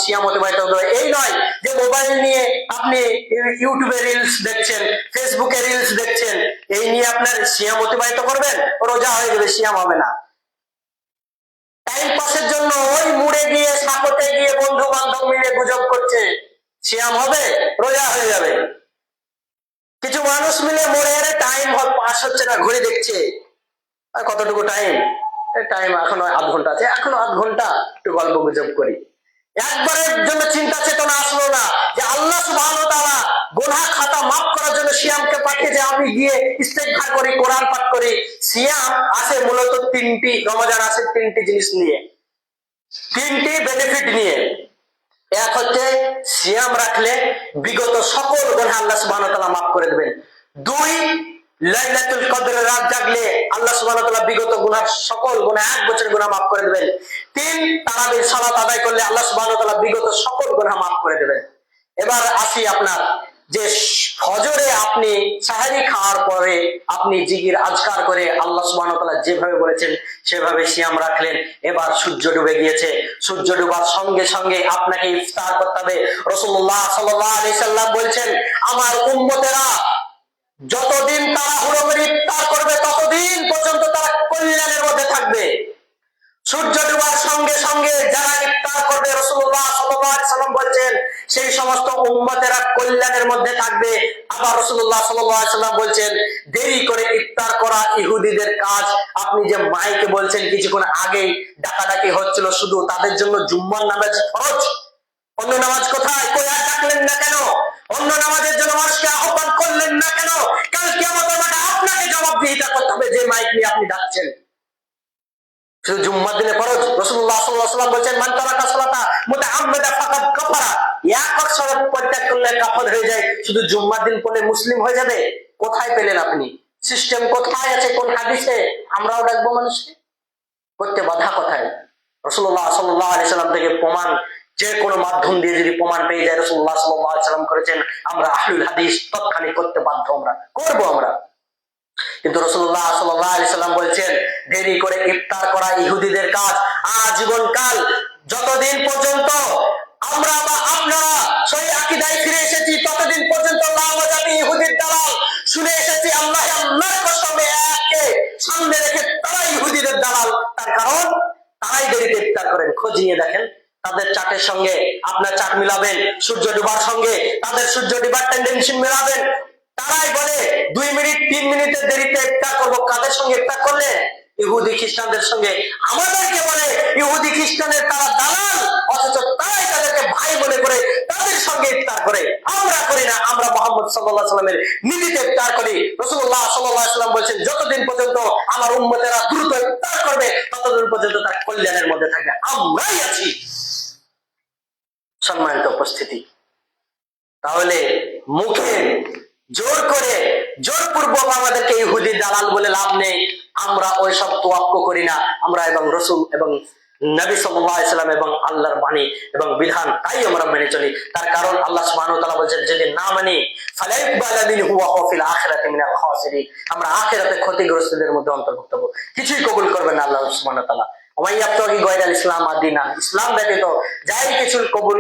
সিয়াম অতিবাহিত করতে হবে। এই নয় যে মোবাইল নিয়ে আপনি ইউটিউবে রিলস দেখছেন, ফেসবুকে রিলস দেখছেন, এই নিয়ে আপনার সিয়াম অতিবাহিত করবেন, রোজা হয়ে যাবে, সিয়াম হবে না। টাইম পাসের জন্য ওই মুড়ে গিয়ে সাকতে গিয়ে বন্ধু বান্ধব মিলে গুজব করছে, সিয়াম হবে? রোজা হয়ে যাবে। কিছু মানুষ মিলে মোড়ে টাইম পাস হচ্ছে না, ঘুরে দেখছে আর কতটুকু টাইম, টাইম এখনো আধ ঘন্টা আছে, এখনো আধ ঘন্টা একটু গল্প গুজব করি। একবারের জন্য চিন্তা চেতনা আসলো না যে আল্লাহ সুবহানাহু ওয়া তাআলা গুনাহ খাতা মাফ করার জন্য সিয়ামকে পাঠিয়েছে, আমি গিয়ে ইস্তেগফার করি, কোরআন পাঠ করি। সিয়াম আসে মূলত তিনটি, রমজান আসে তিনটি জিনিস নিয়ে, তিনটি বেনিফিট নিয়ে। এক হচ্ছে সিয়াম রাখলে বিগত সকল গুনাহ আল্লাহ সুবহানাহু ওয়া তাআলা মাফ করে দেবেন। দুই, লাইলাতুল কদরের রাত জাগলে আল্লাহ সুবহানাহু ওয়া তাআলা বিগত গুনাহ সকল গুনাহ, এক বছর গুনাহ মাফ করে দেবেন। তিন, তারাবির সালাত আদায় করলে আল্লাহ সুবহানাহু ওয়া তাআলা বিগত সকল গুনাহ মাফ করে দেবেন। এবার আসি আপনার যে ফজরে আপনি সাহারি খাওয়ার পরে আপনি জিকির আজকার করে আল্লাহ সুবহানাহু ওয়া তাআলা যেভাবে বলেছেন সেভাবে সিয়াম রাখলেন। এবার সূর্য ডুবে গিয়েছে, সূর্য ডুবার সঙ্গে সঙ্গে আপনাকে ইফতার করতে হবে। রাসূলুল্লাহ সাল্লাল্লাহু আলাইহি সাল্লাম বলছেন, আমার উম্মতেরা যতদিন তাড়াহুড়ো করে ইফতার করবে ততদিন পর্যন্ত তারা কল্যাণের মধ্যে থাকবে। সূর্য ডুবার সঙ্গে সঙ্গে যারা ইফতার করবে, রাসূলুল্লাহ সাল্লাল্লাহু আলাইহি সাল্লাম বলছেন, সেই সমস্ত উম্মতেরা কল্যাণের মধ্যে থাকবে। আবার রাসূলুল্লাহ সাল্লাল্লাহু আলাইহি সাল্লাম বলছেন, দেরি করে ইফতার করা ইহুদিদের কাজ। আপনি যে মাইকে বলছেন কিছুক্ষণ আগেই ডাকাডাকি হচ্ছিল, শুধু তাদের জন্য জুম্মার নামাজ ফরজ, অন্য নামাজ কোথায়? কই আর ডাকলেন না কেন? অন্য নামাজের জন্য মানুষকে আহ্বান করলেন না কেন? কাল কিয়ামতের মাঠে আপনাকে জবাবদিহিতা করতে হবে যে মাইক নিয়ে আপনি ডাকছেন। শুধু জুম্মার দিনে ফরজ। রাসূলুল্লাহ সাল্লাল্লাহু আলাইহি ওয়াসাল্লাম বলেন, মান তারাকা সালাতা মুতাআম্মিদান ফাকাদ কাফারা। এক ওয়াক্ত সালাত পরিত্যাগ করলে কাফের হয়ে যায়। শুধু জুম্মার দিন পড়লে মুসলিম হয়ে যাবে? কোথায় পেলেন আপনি? সিস্টেম কোথায় আছে? কোন হাদিসে? আমরাও ডাকবো মানুষকে করতে বাধা কোথায়? রাসূলুল্লাহ সাল্লাল্লাহু আলাইহি সাল্লাম থেকে প্রমাণ, যে কোনো মাধ্যম দিয়ে যদি প্রমাণ পেয়ে যায় রাসূলুল্লাহ সাল্লাল্লাহু আলাইহি সাল্লাম করেছেন, আমরা আহলুল হাদিস তৎক্ষণিক করতে বাধ্য, আমরা করব আমরা। কিন্তু রাসূলুল্লাহ সাল্লাল্লাহু আলাইহি সাল্লাম বলছেন, দেরি করে ইফতার করা ইহুদিদের কাজ। আজীবন কাল যতদিন পর্যন্ত আমরা বা আপনারা সহি আকীদায় ফিরে এসেছি, ততদিন পর্যন্ত লামাজাবি ইহুদির দালাল শুনে এসেছি। আল্লাহর কসমে একে সামনে রেখে তারা ইহুদিদের দালাল। তার কারণ তারাই দেরিতে ইফতার করেন। খোঁজ নিয়ে দেখেন, তাদের চাটের সঙ্গে আপনার চাট মিলাবেন, সূর্য ডুবার সঙ্গে তাদের সূর্য ডুবার টেন্ডেন্সি মিলাবেন। তারাই বলে 2 মিনিট 3 মিনিটের দেরিতে ইফতার করবো। কাদের সঙ্গে ইফতার করলে? ইহুদি খ্রিস্টানদের সঙ্গে। আমাদেরকে বলে ইহুদি খ্রিস্টানের তারা দালাল, অথচ তারাই তাদেরকে ভাই মনে করে তাদের সঙ্গে ইফতার করে। আমরা করি না, আমরা মুহাম্মদ সাল্লাল্লাহু আলাইহি সাল্লামের নীতিতে ইফতার করি। রাসূলুল্লাহ সাল্লাল্লাহু আলাইহি সাল্লাম বলেছেন, যতদিন পর্যন্ত আমার উম্মতেরা দ্রুত ইফতার করবে ততদিন পর্যন্ত তার কল্যাণের মধ্যে থাকবে। আমরাই আছি। সম্মানিত উপস্থিতি, তাহলে মুখে জোর করে জোরপূর্বক আমাদেরকে ইহুদি দালাল বলে লাভ নেই। আমরা ওই সব তোয়াক্ক করি না। আমরা এবং রাসূল এবং নবী সাল্লাল্লাহু আলাইহি সাল্লাম এবং আল্লাহর বাণী এবং বিধান তাই আমরা মেনে চলি। তার কারণ আল্লাহ সুবহানাহু ওয়া তাআলা বলেছেন, যদি না মানি ফালাইকবালা মিনহু ওয়া হুয়া ফিল আখিরাতি মিনাল খাসিরিন, আমরা আখিরাতে ক্ষতিগ্রস্তদের মধ্যে অন্তর্ভুক্ত হব। কিছুই কবুল করবেন না আল্লাহ সুবহানাহু ওয়া তাআলা। ইসলাম ব্যতীত যাই কিছু কবুল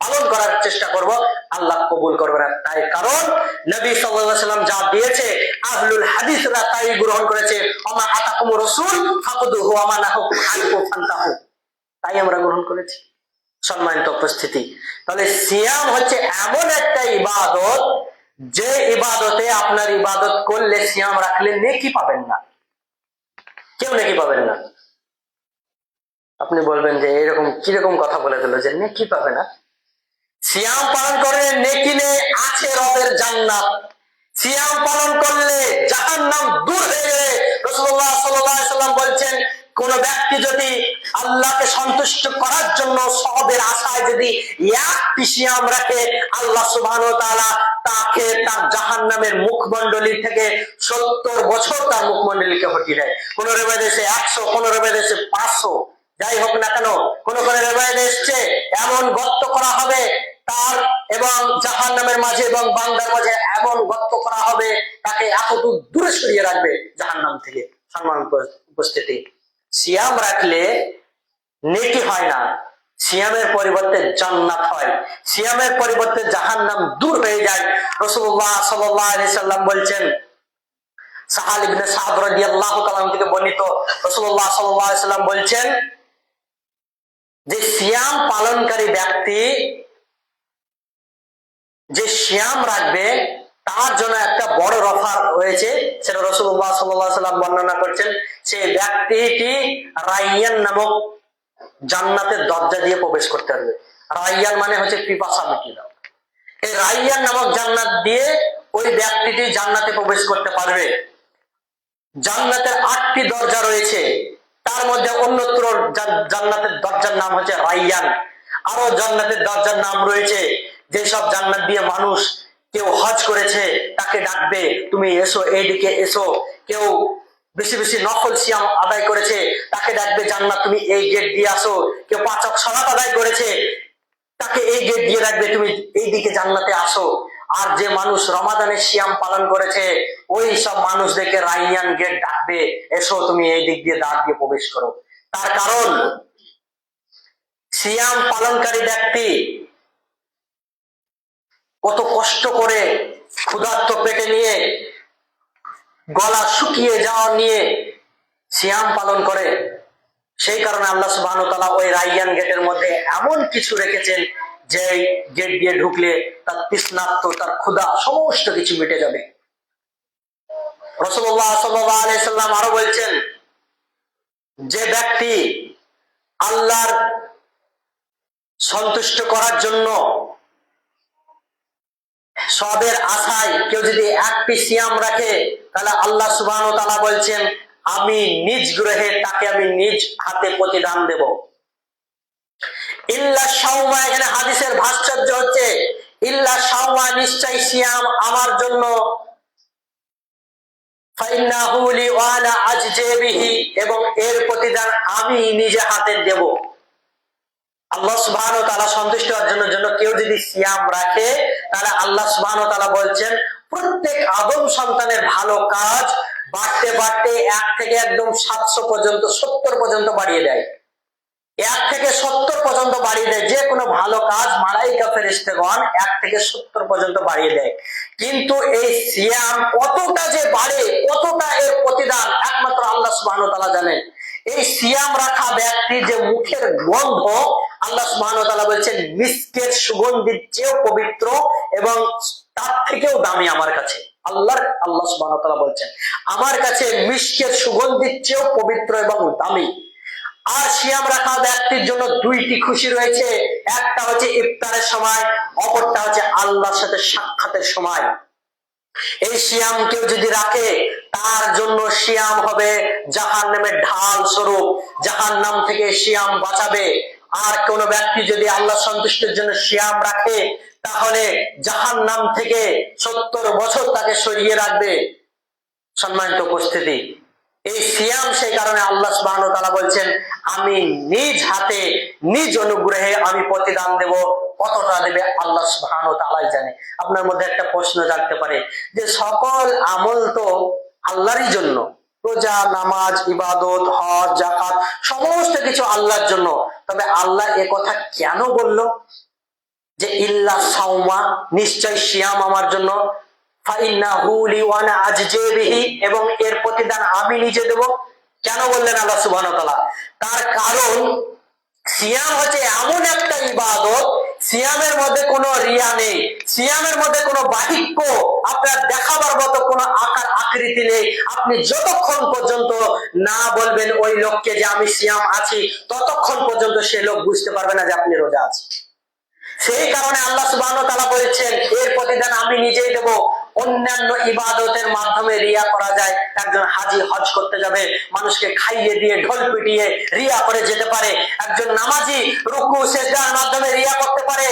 পালন করার চেষ্টা করব, আল্লাহ কবুল করবে না। তাই কারণ নবী সাল্লাল্লাহু আলাইহি সাল্লাম যা দিয়েছে আহলুল হাদিসরা তাই গ্রহণ করেছে। ওমা আতাকুমুর রাসূল ফাকুদুহু ওয়া মা নাহাকুম আনহু ফান্তাহু, তাই আমরা গ্রহণ করেছি। সম্মানিত উপস্থিতি, তাহলে সিয়াম হচ্ছে এমন একটা ইবাদত, যে ইবাদতে আপনার ইবাদত করলে, সিয়াম রাখলে নেকি পাবেন না। কেউ নেকি পাবেন না। আপনি বলবেন যে এরকম কিরকম কথা বলে দিল যে নেকি পাবে না? সিয়াম পালন করে নেকি নে আছে রবের জান্নাত। সিয়াম পালন করলে জাহান্নাম দূর হয়ে যাবে। রাসূলুল্লাহ সাল্লাল্লাহু আলাইহি সাল্লাম বলেছেন, কোন ব্যক্তি যদি আল্লাহকে সন্তুষ্ট করার জন্য সওয়াবের আশায় যদি একটি সিয়াম রাখে, আল্লাহ সুবহানাহু ওয়া তাআলা তাকে তার জাহান্নামের মুখমণ্ডলী থেকে 70 বছর তার মুখমণ্ডলীকে হটিয়ে দেয়। কোন রিওয়ায়াতে এসেছে 100, কোন রিওয়ায়াতে এসেছে 500। যাই হোক না কেন, কোন কোন রিওয়ায়াতে এসেছে এমন গর্ত করা হবে তার এবং জাহান্নামের মাঝে এবং বান্দার মাঝে, এমন গর্ত করা হবে তাকে এতটুকু দূরে সরিয়ে রাখবে জাহান্নাম থেকে। সম্মানিত উপস্থিতি, সিয়াম রাখলে নেকি হয় না, সিয়ামের পরিবর্তে জান্নাত হয়। সিয়ামের পরিবর্তে জাহান্নাম দূর হয়ে যায়। রাসূলুল্লাহ সাল্লাল্লাহু আলাইহি সাল্লাম বলছেন, সাহাল ইবনে সাদ রাদিয়াল্লাহু তাআলা থেকে বর্ণিত, রাসূলুল্লাহ সাল্লাল্লাহু আলাইহি সাল্লাম বলছেন যে সিয়াম পালনকারী ব্যক্তি যে সিয়াম রাখবে তার জন্য একটা বড় অফার রয়েছে। সেটা রাসূলুল্লাহ সাল্লাল্লাহু আলাইহি সাল্লাম বর্ণনা করছেন। সেই ব্যক্তিটি রাইয়ান নামক জান্নাতের দরজা দিয়ে প্রবেশ করতে পারবে। রাইয়ান মানে হচ্ছে পিপাসা মিটিয়ে দাও। এই রাইয়ান নামক জান্নাত দিয়ে ওই ব্যক্তিটি জান্নাতে প্রবেশ করতে পারবে। জান্নাতের 8টি দরজা রয়েছে, তার মধ্যে অন্যত্র জান্নাতের দরজার নাম হচ্ছে রাইয়ান। আরো জান্নাতের দরজার নাম রয়েছে। যেসব জান্নাত দিয়ে মানুষ, কেউ হজ করেছে তাকে ডাকবে, তুমি এসো, এইদিকে এসো। কেউ বেশি বেশি নফল সিয়াম আদায় করেছে তাকে ডাকবে, জান্নাত তুমি এই গেট দিয়ে আসো। কেউ 5 ওয়াক্ত সালাত আদায় করেছে তাকে এই গেট দিয়ে ডাকবে, তুমি এইদিকে জান্নাতে আসো। আর যে মানুষ রমাদানের সিয়াম পালন করেছে ওই সব মানুষদেরকে রাইয়ান গেট ডাকবে, এসো তুমি এই দিক দিয়ে দ্বার দিয়ে প্রবেশ করো। তার কারণ সিয়াম পালনকারী ব্যক্তি কত কষ্ট করে ক্ষুধার্ত পেটে নিয়ে, গলা শুকিয়ে যাওয়া নিয়ে সিয়াম পালন করে। সেই কারণে আল্লাহ সুবহানাহু ওয়া তাআলা ওই রাইয়ান গেটের মধ্যে এমন কিছু রেখেছেন যে গেট দিয়ে ঢুকলে তার তৃষ্ণার্ত, তার ক্ষুধা সমস্ত কিছু মিটে যাবে। রাসূলুল্লাহ সাল্লাল্লাহু আলাইহি সাল্লাম আরো বলছেন, যে ব্যক্তি আল্লাহর সন্তুষ্ট করার জন্য সবের আশায় কেউ যদি একটি সিয়াম রাখে, তাহলে আল্লাহ সুবহানাহু ওয়া তাআলা বলছেন, আমি নিজ গ্রহে তাকে আমি নিজ হাতে প্রতিদান দেব। ইল্লা শাওমা, এখানে হাদিসের ভাষ্য হচ্ছে ইল্লা শাওমা, নিশ্চয় সিয়াম আমার জন্য ফাইন্নাহু লি ওয়া আনা আজজি বিহি, এবং এর প্রতিদান আমি নিজে হাতে দেব। আল্লাহ সুবহানাহু ওয়া তাআলা সন্তুষ্ট অর্জনের জন্য কেউ যদি সিয়াম রাখে, তাহলে আল্লাহ সুবহানাহু ওয়া তাআলা বলছেন প্রত্যেক আদম সন্তানের ভালো কাজ বাড়তে বাড়তে 1 থেকে একদম 700 পর্যন্ত 70 পর্যন্ত বাড়িয়ে দেয়। 1 থেকে 70 পর্যন্ত বাড়িয়ে দেয়। যে কোনো ভালো কাজ মালাইকা ফেরেশতাগণ 1 থেকে 70 পর্যন্ত বাড়িয়ে দেয়। কিন্তু এই সিয়াম কতটা যে বাড়ে, কতটা এর প্রতিদান একমাত্র আল্লাহ সুবহানাহু ওয়া তাআলা জানেন। এই সিয়াম রাখা ব্যক্তি যে মুখের গন্ধ, আল্লাহ সুবহানাহু ওয়া তাআলা বলছেন মিস্কের সুগন্ধির চেয়েও পবিত্র এবং তার থেকেও দামি আমার কাছে। আল্লাহ সুবহানাহু ওয়া তাআলা বলছেন আমার কাছে মিস্কের সুগন্ধির চেয়েও পবিত্র এবং দামি। আর সিয়াম রাখা ব্যক্তির জন্য 2টি খুশি রয়েছে, একটা হচ্ছে ইফতারের সময়, অপরটা হচ্ছে আল্লাহর সাথে সাক্ষাতের সময়। এই সিয়াম কেউ যদি রাখে, তার জন্য সিয়াম হবে জাহান্নামের ঢাল স্বরূপ, জাহান্নাম থেকে সিয়াম বাঁচাবে। আর কোন ব্যক্তি যদি আল্লাহ সন্তুষ্টির জন্য সিয়াম রাখে, তাহলে জাহান্নাম থেকে 70 বছর তাকে সরিয়ে রাখবে। সম্মানিত উপস্থিতি, এই সিয়াম সেই কারণে আল্লাহ সুবহানাহু ওয়া তাআলা বলছেন আমি নিজ হাতে নিজ অনুগ্রহে আমি প্রতিদান দেব। কতটা দেবে আল্লাহ সুবহানাহু ওয়া তাআলাই জানে। আপনার মধ্যে একটা প্রশ্ন জাগতে পারে যে সকল আমল তো আল্লাহরই জন্য, রোজা, নামাজ, ইবাদত, হজ, যাকাত সমস্ত কিছু আল্লাহর জন্য, তবে আল্লাহ এ কথা কেন বলল যে ইল্লা সাওমা, নিশ্চয় সিয়াম আমার জন্য, ফাইন্নাহু লি ওয়া আনা আজজি বিহি, এবং এর প্রতিদান আমি নিজে দেব? কেন বললেন আল্লাহ সুবহানাহু ওয়া তাআলা? তার কারণ সিয়াম হচ্ছে এমন একটা ইবাদত, সিয়ামের মধ্যে কোনো রিয়া নেই, সিয়ামের মধ্যে কোনো বাহিক্য আপনার দেখাবার মতো কোনো আকার আকৃতি নেই। আপনি যতক্ষণ পর্যন্ত না বলবেন ওই লোককে যে আমি সিয়াম আছি, ততক্ষণ পর্যন্ত সে লোক বুঝতে পারবে না যে আপনি রোজা আছেন। সেই কারণে আল্লাহ সুবহানাহু ওয়া তাআলা বলেছেন এর প্রতিদান আমি নিজেই দেব। অন্যান্য ইবাদতের মাধ্যমে রিয়া করা যায়। একজন হাজী হজ করতে যাবে, মানুষকে খাইয়ে দিয়ে ঢোল পিটিয়ে রিয়া করে যেতে পারে। একজন নামাজি রুকু সিজদার মাধ্যমে রিয়া করতে পারে,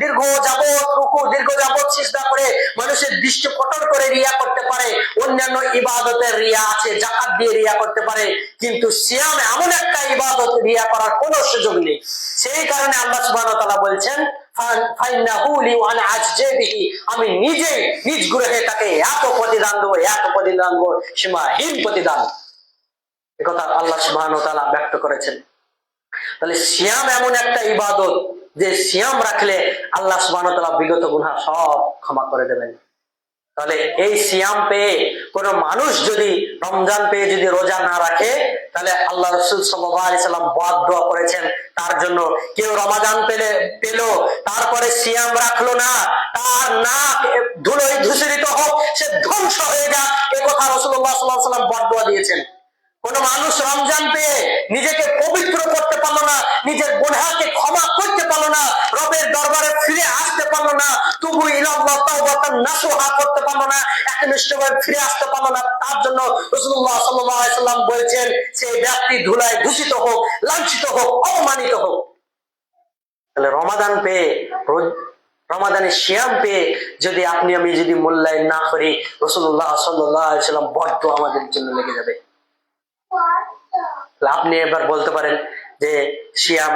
দীর্ঘ যাবত রুকু, দীর্ঘ যাবত সিজদা করে মানুষের দৃষ্টি কঠোর করে রিয়া করতে পারে। অন্যান্য ইবাদতের রিয়া আছে, যাকাত দিয়ে রিয়া করতে পারে, কিন্তু সিয়াম এমন একটা ইবাদত রিয়া করার কোনো সুযোগ নেই। সেই কারণে আল্লাহ সুবহানাহু ওয়া তাআলা বলছেন ফাইন্নাহু লি ওয়া আনা আজজি বিহি, আমি নিজে নিজ গ্রহে তাকে এত প্রতিদান দেবো, এত প্রতিদান দেবো, সীমাহীন প্রতিদান। একথা আল্লাহ সুবহানাহু ওয়া তাআলা ব্যক্ত করেছেন। তাহলে সিয়াম এমন একটা ইবাদত যে সিয়াম রাখলে আল্লাহ সুবহানাহু ওয়া তাআলা বিগত গুনাহ সব ক্ষমা করে দেবেন। তাহলে এই সিয়াম পেয়ে কোন মানুষ যদি রমজান পেয়ে যদি রোজা না রাখে, তাহলে আল্লাহ রাসূল সাল্লাল্লাহু আলাইহি সাল্লাম বদদোয়া করেছেন তার জন্য। কেউ রমাদান পেল তারপরে সিয়াম রাখলো না, তার নাক ধুলোয় ধূসরিত হোক, সে ধ্বংস হয়ে যাক, এ কথা রাসূলুল্লাহ সাল্লাল্লাহু আলাইহি সাল্লাম বদদোয়া দিয়েছেন। কোন মানুষ রমজান পেয়ে নিজেকে পবিত্র করতে পারলো না, নিজের গুনাহকে ক্ষমা করতে পারলো না, রবের দরবারে ফিরে আসতে পারলো না, তুবু ইলাল্লাহ তাওবাতান নাসুহা করতে পারলো না, একনিষ্ঠভাবে ফিরে আসতে পারলো না, তার জন্য রাসূলুল্লাহ সাল্লাল্লাহু আলাইহি সাল্লাম বলেছেন সেই ব্যক্তি ধুলায় দূষিত হোক, লাঞ্ছিত হোক, অপমানিত হোক। তাহলে রমাদান পেয়ে, রমাদানের সিয়াম পেয়ে যদি আপনি আমি যদি মূল্যায়ন না করি, রাসূলুল্লাহ সাল্লাল্লাহু আলাইহি সাল্লাম বদদোয়া আমাদের জন্য লেগে যাবে। আপনি এবার বলতে পারেন যে সিয়াম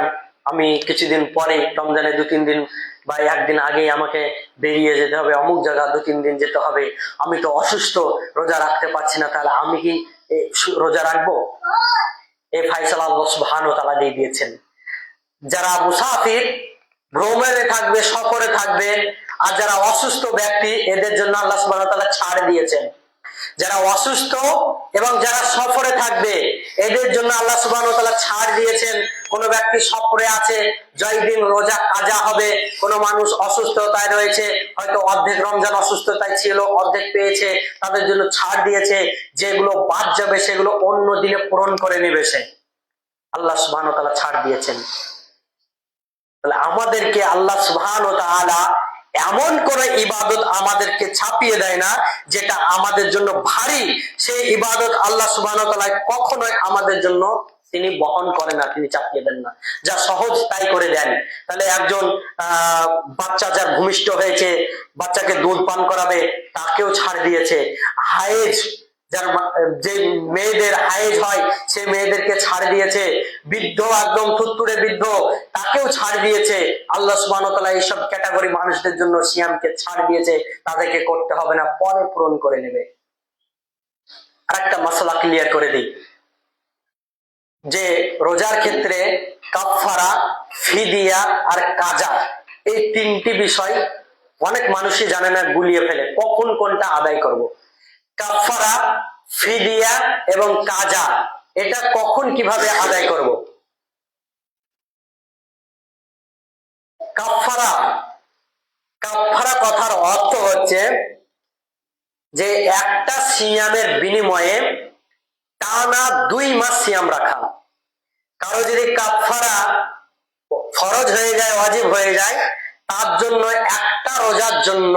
আমি কিছুদিন পরে, রমজানের 2-3 দিন বা একদিন আগেই আমাকে বেরিয়ে যেতে হবে, অমুক জায়গা 2-3 দিন যেতে হবে, আমি তো অসুস্থ, রোজা রাখতে পারছি না, তাহলে আমি কি রোজা রাখবো? এই ফায়সালা আল্লাহ সুবহানাহু ওয়া তাআলা দিয়ে দিয়েছেন। যারা মুসাফির, ভ্রমণে থাকবে, সফরে থাকবে, আর যারা অসুস্থ ব্যক্তি, এদের জন্য আল্লাহ সুবহানাহু ওয়া তাআলা ছাড় দিয়েছেন। যারা অসুস্থ এবং যারা সফরে থাকবে, এদের জন্য আল্লাহ সুবহানাহু ওয়া তাআলা ছাড় দিয়েছেন। কোন ব্যক্তি সফরে আছে, জয়দিন রোজা কাজা হবে, কোন মানুষ অসুস্থতায় রয়েছে, হয়তো অর্ধেক রমজান অসুস্থতায় ছিল, অর্ধেক পেয়েছে, তাদের জন্য ছাড় দিয়েছে। যেগুলো বাদ যাবে সেগুলো অন্য দিনে পূরণ করে নেবে সে, আল্লাহ সুবহানাহু ওয়া তাআলা ছাড় দিয়েছেন। তাহলে আমাদেরকে আল্লাহ সুবহানাহু ওয়া তাআলা এমন কোন ইবাদত আমাদেরকে ছাপিয়ে দেয় না যেটা আমাদের জন্য ভারী, সেই ইবাদত আল্লাহ সুবহানাহু ওয়া তাআলা কখনোই আমাদের জন্য তিনি বহন করে না, তিনি চাপিয়ে দেন না, যা সহজ তাই করে দেন। তাহলে একজন বাচ্চা যার ভূমিষ্ঠ হয়েছে, বাচ্চাকে দুধ পান করাবে, তাকেও ছাড় দিয়েছে। হায়েজ যার যে মেয়েদের হায়েজ হয় সেই মেয়েদেরকে ছাড় দিয়েছে। বৃদ্ধ একদম থুত্তুরে বৃদ্ধ, তাকেও ছাড় দিয়েছে। আল্লাহ সুবহানাহু ওয়া তাআলা এইসব ক্যাটাগরি মানুষদের জন্য সিয়ামকে ছাড় দিয়েছে, তাদেরকে করতে হবে না, পরে পূরণ করে নেবে। আরেকটা মাসলা ক্লিয়ার করে দিই যে রোজার ক্ষেত্রে কাফফারা, ফিদিয়া আর কাজা, এই তিনটি বিষয় অনেক মানুষই জানে না, গুলিয়ে ফেলে কখন কোনটা আদায় করব। কাফফারা, ফিদিয়া এবং কাজা, এটা কখন কিভাবে আদায় করব? কাফফারা, কাফফারা কথার অর্থ হচ্ছে যে একটা সিয়ামের বিনিময়ে টানা 2 মাস সিয়াম রাখা। কারো যদি কাফফারা ফরজ হয়ে যায়, ওয়াজিব হয়ে যায়, তার জন্য একটা রোজার জন্য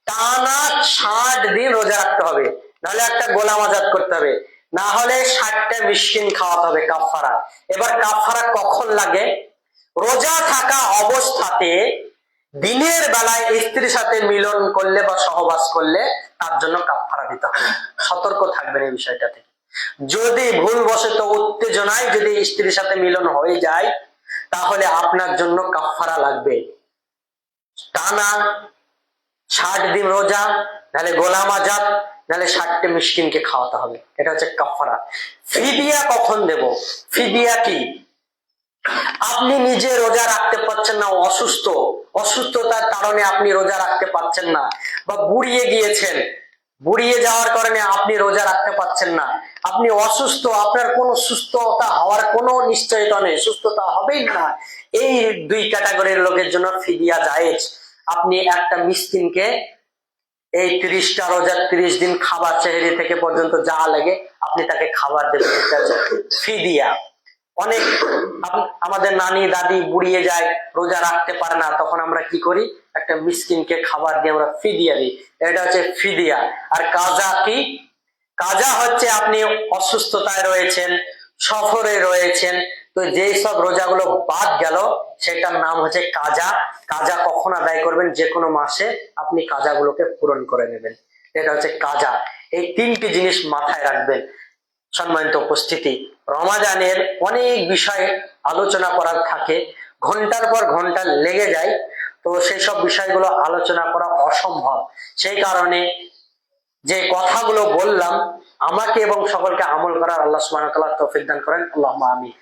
টানা 60 দিন রোজা রাখতে হবে, নাহলে একটা গোলাম আজাদ করতে হবে, না হলে 60টা মিসকিন খাওয়াতে হবে কাফফারা। এবার কাফফারা কখন লাগে? রোজা থাকা অবস্থাতে দিনের বেলায় স্ত্রীর সাথে মিলন করলে বা সহবাস করলে তার জন্য কাফফারা দিতে হবে। সতর্ক থাকবেন এই বিষয়টা থেকে। যদি ভুলবশত উত্তেজনায় যদি স্ত্রীর সাথে মিলন হয়ে যায়, তাহলে আপনার জন্য কাফফারা লাগবে। টানা 60 দিন রোজা, নাহলে গোলাম আজাদ, নাহলে 60টা মিসকিনকে খাওয়াতে হবে, এটা হচ্ছে কাফফারা। ফিদিয়া কখন দেব? ফিদিয়া কি? আপনি নিজে রোজা রাখতে পারছেন না, অসুস্থ, অসুস্থতার কারণে আপনি রোজা রাখতে পারছেন না, বা বুড়িয়ে গিয়েছেন, বুড়িয়ে যাওয়ার কারণে আপনি রোজা রাখতে পারছেন না, আপনি অসুস্থ, আপনার কোনো সুস্থতা হওয়ার কোনো নিশ্চয়তা নেই, সুস্থতা হবেই না, এই 2 ক্যাটাগরির লোকের জন্য ফিদিয়া জায়েজ। আপনি একটা মিসকিনকে এই 30টা রোজা 30 দিন খাবার সেহরি থেকে পর্যন্ত যা লাগে আপনি তাকে খাবার দেবেন, এটা হচ্ছে ফিদিয়া। অনেক আমাদের নানি দাদি বুড়িয়ে যায়, রোজা রাখতে পারে না, তখন আমরা কি করি? একটা মিসকিনকে খাবার দিয়ে আমরা ফিদিয়া দিই, এটা হচ্ছে ফিদিয়া। আর কাজা কি? কাজা হচ্ছে আপনি অসুস্থতায় রয়েছেন, সফরে রয়েছেন, তো যেই সব রোজাগুলো বাদ গেল সেটার নাম হচ্ছে কাজা। কাজা কখন আদায় করবেন? যে কোনো মাসে আপনি কাজাগুলোকে পূরণ করে নেবেন, এটা হচ্ছে কাজা। এই 3টি জিনিস মাথায় রাখবেন। সম্মানিত উপস্থিতি, রমাদানের অনেক বিষয়ে আলোচনা করার থাকে, ঘন্টার পর ঘন্টা লেগে যায়, তো সেই সব বিষয়গুলো আলোচনা করা অসম্ভব। সেই কারণে যে কথাগুলো বললাম, আমাকে এবং সকলকে আমল করার আল্লাহ সুবহানাহু ওয়া তাআলা তৌফিক দান করেন, আল্লাহুম্মা আমিন।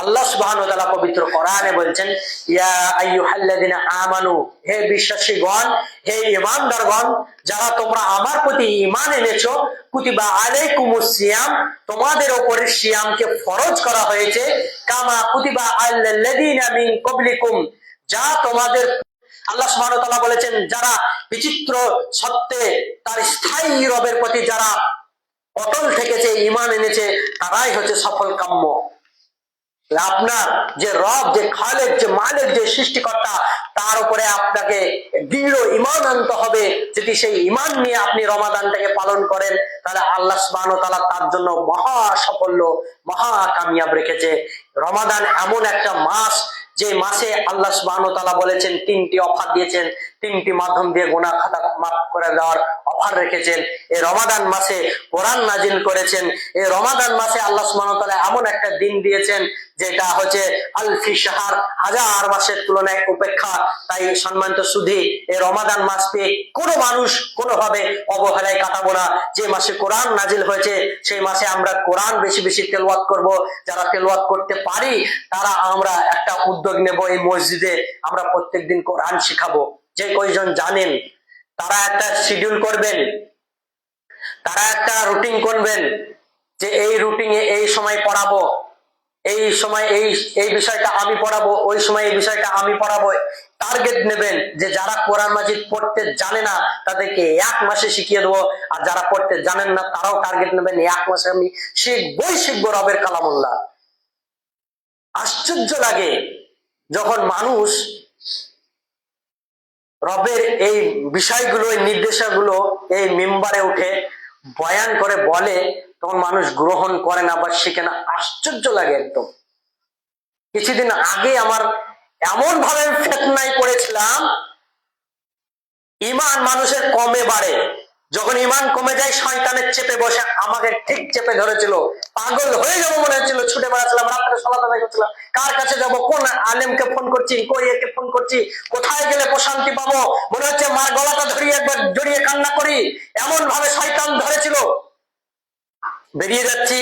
আল্লাহ সুবহানাহু ওয়া তাআলা পবিত্র কোরআনে বলছেন, ইয়া আইয়ুহাল্লাযিনা আমানু, হে বিশ্বাসীগণ, হে ঈমানদারগণ, যারা তোমরা আমার প্রতি ঈমান এনেছো, কুতিবা আলাইকুমুস সিয়াম, তোমাদের উপরে সিয়ামকে ফরজ করা হয়েছে, কামা কুতিবা আলাল্লাযিনা মিন ক্বাবলিকুম, যা তোমাদের। আল্লাহ সুবহানাহু ওয়া তাআলা বলেছেন, যারা বিচিত্র সত্ত্বে তার স্থায়ী রবের প্রতি যারা অটল থেকেছে, ঈমান এনেছে, তারাই হচ্ছে সফল কাম্য। আপনার যে রব, যে খালেক, যে মালিক, যে সৃষ্টিকর্তা, তার উপরে আপনাকে দৃঢ় ঈমান আনতে হবে। যদি সেই ঈমান নিয়ে আপনি রমাদানটাকে পালন করেন, তাহলে আল্লাহ সুবহানাহু ওয়া তাআলা তার জন্য মহা সাফল্য, মহা কামিয়াব রেখেছে। রমাদান এমন একটা মাস, যে মাসে আল্লাহ সুবহানাহু ওয়া তাআলা বলেছেন 3টি অফার দিয়েছেন, 3টি মাধ্যম দিয়ে গুনাহ খাতা মাফ করে দেওয়ার অফার রেখেছেন। এই রমাদান মাসে কোরআন নাজিল করেছেন। এই রমাদান মাসে আল্লাহ সুবহানাহু ওয়া তাআলা এমন একটা দিন দিয়েছেন যেটা হচ্ছে আলফি শাহর, 1000 মাসের তুলনায় উপেক্ষা। তাই সম্মানিত সুধী, এই রমাদান মাস পেয়ে কোনো মানুষ কোনোভাবে অবহেলায় কাটাবো না। যে মাসে কোরআন নাজিল হয়েছে সেই মাসে আমরা কোরআন বেশি বেশি তেলাওয়াত করব। যারা তেলাওয়াত করতে পারি তারা আমরা একটা উদ্যোগ নেব, এই মসজিদে আমরা প্রত্যেকদিন কোরআন শিখাবো। যে কয়জন জানেন তারা একটা শিডিউল করবেন, তারা একটা রুটিন করবেন, যে এই রুটিনে এই সময় পড়াবো, এই সময় এই বিষয়টা আমি পড়াবো, ওই সময় এই বিষয়টা আমি পড়াবো। টার্গেট নেবেন যে যারা কোরআন মাজিদ পড়তে জানে না তাদেরকে 1 মাসে শিখিয়ে দেবো, আর যারা পড়তে জানেন না তারাও টার্গেট নেবেন 1 মাসে আমি শিখবো রবের কালামুল্লাহ। আশ্চর্য লাগে যখন মানুষ রবের এই বিষয়গুলো, এই নির্দেশাগুলো এই মিম্বারে উঠে বয়ান করে বলে, তখন মানুষ গ্রহণ করে না বা শিখে না, আশ্চর্য লাগে একদম। কিছুদিন আগে আমার এমন ভাবে ফিতনায় পড়েছিলাম, ইমান মানুষের কমে বাড়ে, যখন ইমান কমে যায় শয়তানের চেপে বসে আমাকে ঠিক চেপে ধরেছিল, পাগল হয়ে যাবো মনে হচ্ছিল, ছুটে বেড়াচ্ছিলাম, রাত্রে সালাত আদায় করছিলাম, কার কাছে যাব, কোন আলেমকে ফোন করছি, কই একে ফোন করছি, কোথায় গেলে প্রশান্তি পাবো, মনে হচ্ছে মার গলাটা ধরিয়ে একবার জড়িয়ে কান্না করি, এমন ভাবে শয়তান ধরেছিল। বেরিয়ে যাচ্ছি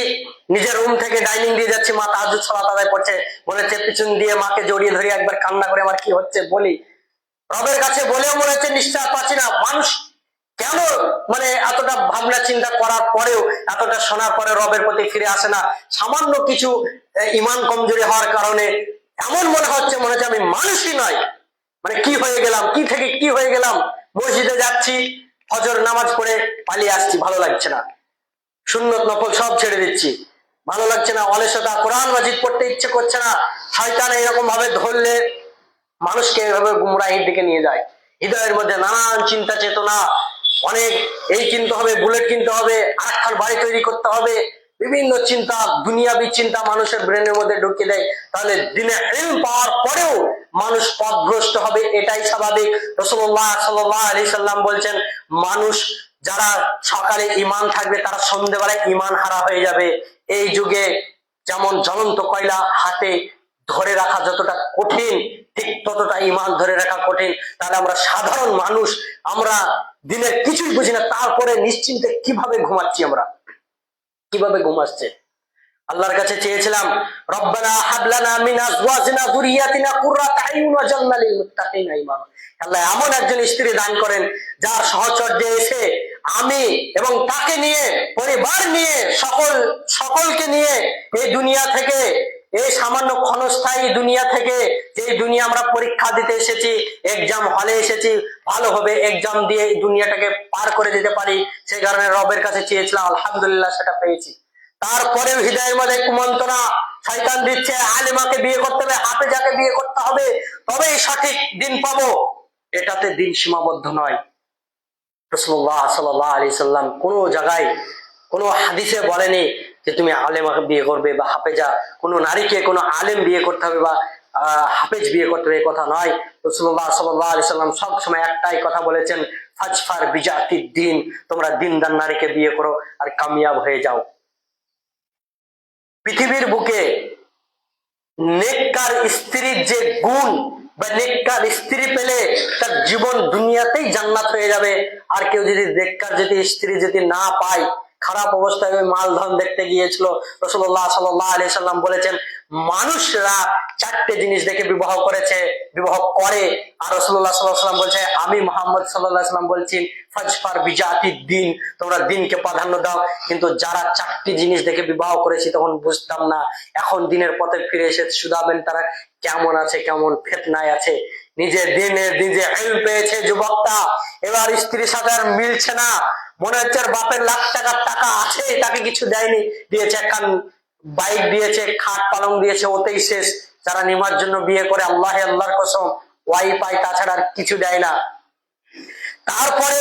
নিজের রুম থেকে, ডাইনিং দিয়ে যাচ্ছি, মা তাহাজ্জুদ সালাত আদায় করছে, মনে হচ্ছে পিছন দিয়ে মাকে জড়িয়ে ধরে একবার কান্না করে আমার কি হচ্ছে বলি, রবের কাছে বলেও মনে হচ্ছে নিঃশ্বাস পাচ্ছি না। মানুষ কেন এতটা ভাবনা চিন্তা করার পরেও, এতটা শোনার পরে রবের প্রতি ফিরে আসে না? সামান্য কিছু ইমান কমজোরি হওয়ার কারণে এমন মনে হচ্ছে আমি মানুষই নয়, কি হয়ে গেলাম, কি থেকে কি হয়ে গেলাম। মসজিদে যাচ্ছি, ফজর নামাজ পড়ে পালিয়ে আসছি, ভালো লাগছে না, সুন্নত নফল সব ছেড়ে দিচ্ছি, ভালো লাগছে না, অলসতা, কোরআন মাজিদ পড়তে ইচ্ছে করছে না। শয়তান এরকম ভাবে ধরলে মানুষকে এভাবে গুমরাহির দিকে নিয়ে যায়। হৃদয়ের মধ্যে নানান চিন্তা চেতনা, অনেক এই কিনতে হবে, বুলেট কিনতে হবে, আরেকখান বাড়ি তৈরি করতে হবে, বিভিন্ন চিন্তা, দুনিয়াবি চিন্তা মানুষের ব্রেনের মধ্যে ঢুকিয়ে দেয়। তাহলে দিনে ইলম পাওয়ার পরেও মানুষ পথভ্রষ্ট হবে, এটাই স্বাভাবিক। রাসূলুল্লাহ সাল্লাল্লাহু আলাইহি সাল্লাম বলছেন, মানুষ যারা সকালে ঈমান থাকবে তারা সন্ধ্যেবেলায় ঈমান হারা হয়ে যাবে। এই যুগে যেমন জ্বলন্ত কয়লা হাতে ধরে রাখা যতটা কঠিন, ঠিক ততটা ঈমান ধরে রাখা কঠিন। তাহলে আমরা সাধারণ মানুষ, আমরা দিনের কিছুই বুঝি না, তারপরে নিশ্চিন্তে কিভাবে ঘুমাচ্ছি, আমরা কিভাবে ঘুমাচ্ছে। আল্লাহর কাছে চেয়েছিলাম, রব্বানা হাব লানা মিন আজওয়াজিনা যুররিয়াতিনা কুররাতা আইয়ুন ওয়াজআলনা লিল মুত্তাকিনা ইমামা। আল্লাহ এমন একজন স্ত্রী দান করেন যার সহচর্যে এসে আমি এবং তাকে নিয়ে, পরিবার নিয়ে, সকলকে নিয়ে এই দুনিয়া থেকে, এই সামান্য ক্ষণস্থায়ী দুনিয়া থেকে, যে দুনিয়া আমরা পরীক্ষা দিতে এসেছি, এক্সাম হলে এসেছি, ভালোভাবে এক্সাম দিয়ে এই দুনিয়াটাকে পার করে দিতে পারি, সেই কারণে রবের কাছে চেয়েছিলাম, আলহামদুলিল্লাহ সেটা পেয়েছি। তারপরেও হৃদয়ের মধ্যে কুমন্ত্রণা শয়তান দিচ্ছে, আলেমাকে বিয়ে করতে হবে, হাফেজাকে বিয়ে করতে হবে, তবেই সঠিক দিন পাবো। এটাতে দিন সীমাবদ্ধ নয়। রাসূলুল্লাহ সাল্লাল্লাহু আলাইহি সাল্লাম কোন জায়গায়, কোন হাদিসে বলেনি যে তুমি আলেমাকে বিয়ে করবে বা হাফেজা, কোন নারীকে কোন আলেম বিয়ে করতে হবে বা হাফেজ বিয়ে করতে হবে, কথা নয়। রাসূলুল্লাহ সাল্লাল্লাহু আলাইহি সাল্লাম সব সময় একটাই কথা বলেছেন, ফাজফার বিজাতিদ দ্বীন, তোমরা দ্বীনদার নারীকে বিয়ে করো আর কামিয়াব হয়ে যাও। পৃথিবীর বুকে নেককার স্ত্রীর যে গুণ, বা নেককার স্ত্রী পেলে তার জীবন দুনিয়াতেই জান্নাত হয়ে যাবে। আর কেউ যদি নেককার স্ত্রী যদি না পায়, খারাপ অবস্থায় মালধন দেখতে গিয়েছিল, রাসূলুল্লাহ সাল্লাল্লাহু আলাইহি সাল্লাম বলেছেন, মানুষরা চারটে জিনিস দেখে বিবাহ করে। আর রাসূলুল্লাহ সাল্লাল্লাহু আলাইহি সাল্লাম বলছে, আমি মুহাম্মদ সাল্লাল্লাহু আলাইহি সাল্লাম বলছি, ফাজফার বিজাতিদ দ্বীন, তোমরা দ্বীনকে প্রাধান্য দাও। কিন্তু যারা চারটি জিনিস দেখে বিবাহ করেছি তখন বুঝতাম না, এখন দিনের পথে ফিরে এসে শুধাবেন তারা কেমন আছে, কেমন ফিতনায় আছে। নিজে দিনে নিজে ইলম পেয়েছে যুবকটা, এবার স্ত্রীর সাথে আর মিলছে না, মনে হচ্ছে বাপের লাখ টাকার টাকা আছে, তাকে কিছু দেয়নি, দিয়েছে একখান বাইক দিয়েছে, খাট পালং দিয়েছে, ওতেই শেষ। যারা নিমার জন্য বিয়ে করে আল্লাহর কসম ওয়াই পায়, তাছাড়া আর কিছু দেয় না। তারপরে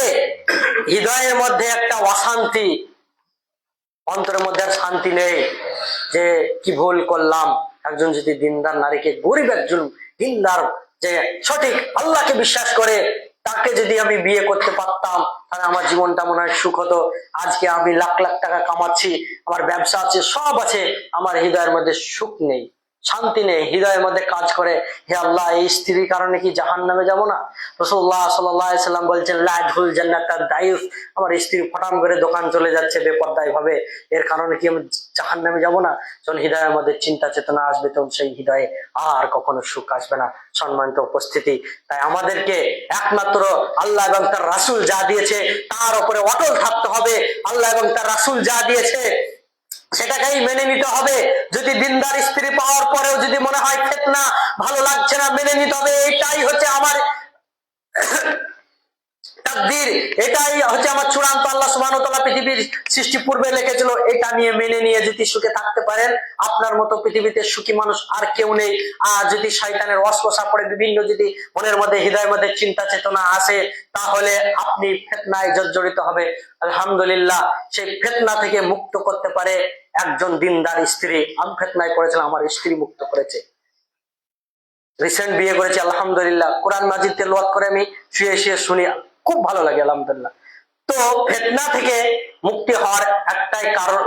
হৃদয়ের মধ্যে একটা অশান্তি, অন্তরের মধ্যে আর শান্তি নেই যে কি ভুল করলাম। একজন যদি দিনদার নারীকে, গরিব একজন দিনদার যে সঠিক আল্লাহকে বিশ্বাস করে, তাকে যদি আমি বিয়ে করতে পারতাম তাহলে আমার জীবনটা মনে হয় সুখ হতো। আজকে আমি লাখ লাখ টাকা কামাচ্ছি, আমার ব্যবসা আছে, সব আছে, আমার হৃদয়ের মধ্যে সুখ নেই, শান্তি নেই, হৃদয়ের মধ্যে কাজ করে, হে আল্লাহ, এই স্ত্রীর কারণে কি জাহান্নামে যাব না? রাসূলুল্লাহ সাল্লাল্লাহু আলাইহি সাল্লাম বলছেন, লা ইয়াদখুলুল জান্নাতা দায়ুস, আমার স্ত্রী ফটাম করে দোকান চলে যাচ্ছে বেপরদায় ভাবে, এর কারণে কি আমি জাহান্নামে যাব না? যখন হৃদয়ের মধ্যে চিন্তা চেতনা আসবে, তখন সেই হৃদয়ে আর কখনো সুখ আসবে না। সম্মানিত উপস্থিতি, তাই আমাদেরকে একমাত্র আল্লাহ এবং তার রাসূল যা দিয়েছে তার উপরে অটল থাকতে হবে। আল্লাহ এবং তার রাসূল যা দিয়েছে সেটাকেই মেনে নিতে হবে। যদি দিনদার স্ত্রী পাওয়ার পরেও যদি মনে হয় ফিতনা, ভালো লাগছে না, মেনে নিতে হবে। এটাই হচ্ছে আমার তাকদীর, এটাই হচ্ছে আমার চূড়ান্ত, আল্লাহ সুবহানাহু ওয়া তাআলা পৃথিবীর সৃষ্টি পূর্বে লিখেছিল, এটা নিয়ে মেনে নিয়ে যদি সুখে থাকতে পারেন, আপনার মতো পৃথিবীতে সুখী মানুষ আর কেউ নেই। আর যদি শয়তানের ওয়াসওয়াসা পড়ে বিভিন্ন যদি মনের মধ্যে হৃদয়ের মধ্যে চিন্তা চেতনা আসে, তাহলে আপনি ফিতনায় জর্জরিত হবে। আলহামদুলিল্লাহ, সেই ফিতনা থেকে মুক্ত করতে পারে একজন দিনদার স্ত্রী। আমি ফিতনায় পড়েছিলাম, আমার স্ত্রী মুক্ত করেছে। রিসেন্ট বিয়ে করেছি, আলহামদুলিল্লাহ। কোরআন মাজিদ তেলাওয়াত করে আমি শুয়ে শুয়ে শুনি, খুব ভালো লাগে, আলহামদুলিল্লাহ। তো ফিতনা থেকে মুক্তি হওয়ার একটাই কারণ,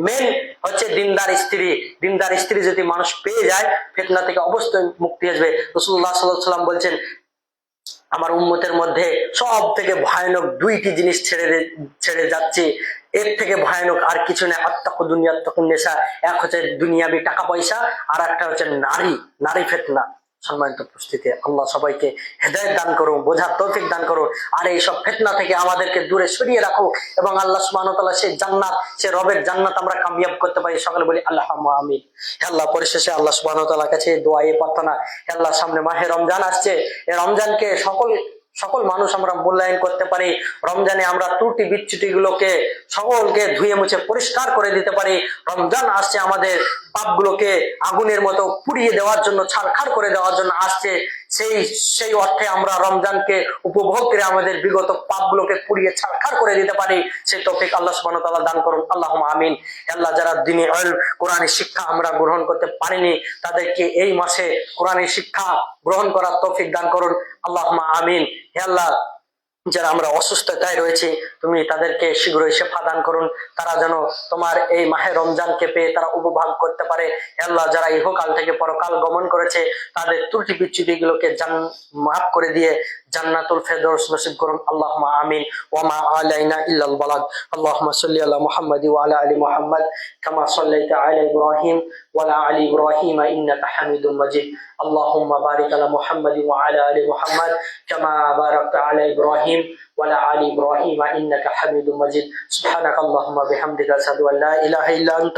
মেন হচ্ছে দিনদার স্ত্রী। দিনদার স্ত্রী যদি মানুষ পেয়ে যায়, ফিতনা থেকে অবশ্যই মুক্তি আসবে। রাসূলুল্লাহ সাল্লাল্লাহু আলাইহি ওয়াসাল্লাম বলছেন, আমার উম্মতের মধ্যে সব থেকে ভয়ানক দুইটি জিনিস ছেড়ে যাচ্ছে, এর থেকে ভয়ানক আর কিছু নেই। আত্তাকু দুনিয়া আত্তাকুন নেশা, এক হচ্ছে দুনিয়াবি টাকা পয়সা, আর একটা হচ্ছে নারী ফিতনা। সম্মানিত উপস্থিতি, আল্লাহ সবাইকে হেদায়েত দান করুন, বোঝার তৌফিক দান করুন, আর এইসব ফিতনা থেকে আমাদেরকে দূরে সরিয়ে রাখুক, এবং আল্লাহ সুবহানাহু ওয়া তাআলা সেই জান্নাত, সেই রবের জান্নাত আমরা কামিয়াব করতে পারি। সকলে বলি আল্লাহুম্মা আমিন। হে আল্লাহ, পরিশেষে আল্লাহ সুবহানাহু ওয়া তাআলার কাছে দোয়া, এই প্রার্থনা, হে আল্লাহ, সামনে মাহে রমজান আসছে, এই রমজানকে সকল মানুষ আমরা মূল্যায়ন করতে পারি। রমজানে আমরা ত্রুটি বিচ্যুতি গুলোকে সকলকে ধুয়ে মুছে পরিষ্কার করে দিতে পারি। রমজান আসছে আমাদের পাপগুলোকে আগুনের মতো পুড়িয়ে দেওয়ার জন্য, ছারখার করে দেওয়ার জন্য আসছে। সেই অর্থে আমরা রমজানকে উপভোগ করে আমাদের বিগত পাপগুলোকে পুড়িয়ে ছারখার করে দিতে পারি। সেই তৌফিক আল্লাহ সুবহানাহু ওয়া তাআলা দান করুন। আল্লাহুম্মা আমিন। আল্লাহ, যারা দ্বীনি ইলম, কোরআনের শিক্ষা আমরা গ্রহণ করতে পারিনি, তাদেরকে এই মাসে কোরআনের শিক্ষা গ্রহণ করার তৌফিক দান করুন। আল্লাহুম্মা আমিন। হে আল্লাহ, যারা আমরা অসুস্থতায় রয়েছে, তুমি তাদেরকে শীঘ্রই শিফা দান করুন, তারা যেন তোমার এই মাহে রমজানকে পেয়ে তারা উপভোগ করতে পারে। আল্লাহ, যারা ইহকাল থেকে পরকাল গমন করেছে, তাদের ত্রুটি বিচ্যুতি গুলোকে মাফ করে দিয়ে জান্নাতুল ফেরদৌস নসিব করুন। আল্লাহুম্মা আমিন। ওয়া মা আলাইনা ইল্লাল বালাগ। আল্লাহুম্মা সাল্লি আলা মুহাম্মাদি ওয়া আলা আলি মুহাম্মাদ কামা সাল্লাইতা আলা ইব্রাহিম ওয়া আলা আলি ইব্রাহিম ইন্নাকা হামিদুম মাজিদ। আল্লাহুম্মা বারিক আলা মুহাম্মাদি ওয়া আলা আলি মুহাম্মাদ কামা বারাকতা আলা ইব্রাহিম وعلى آل إبراهيم إنك حميد مجيد. سبحانك اللهم بحمدك أشهد أن لا إله إلا أنت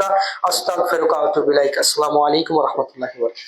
أستغفرك وأتوب إليك. السلام عليكم ورحمة الله وبركاته.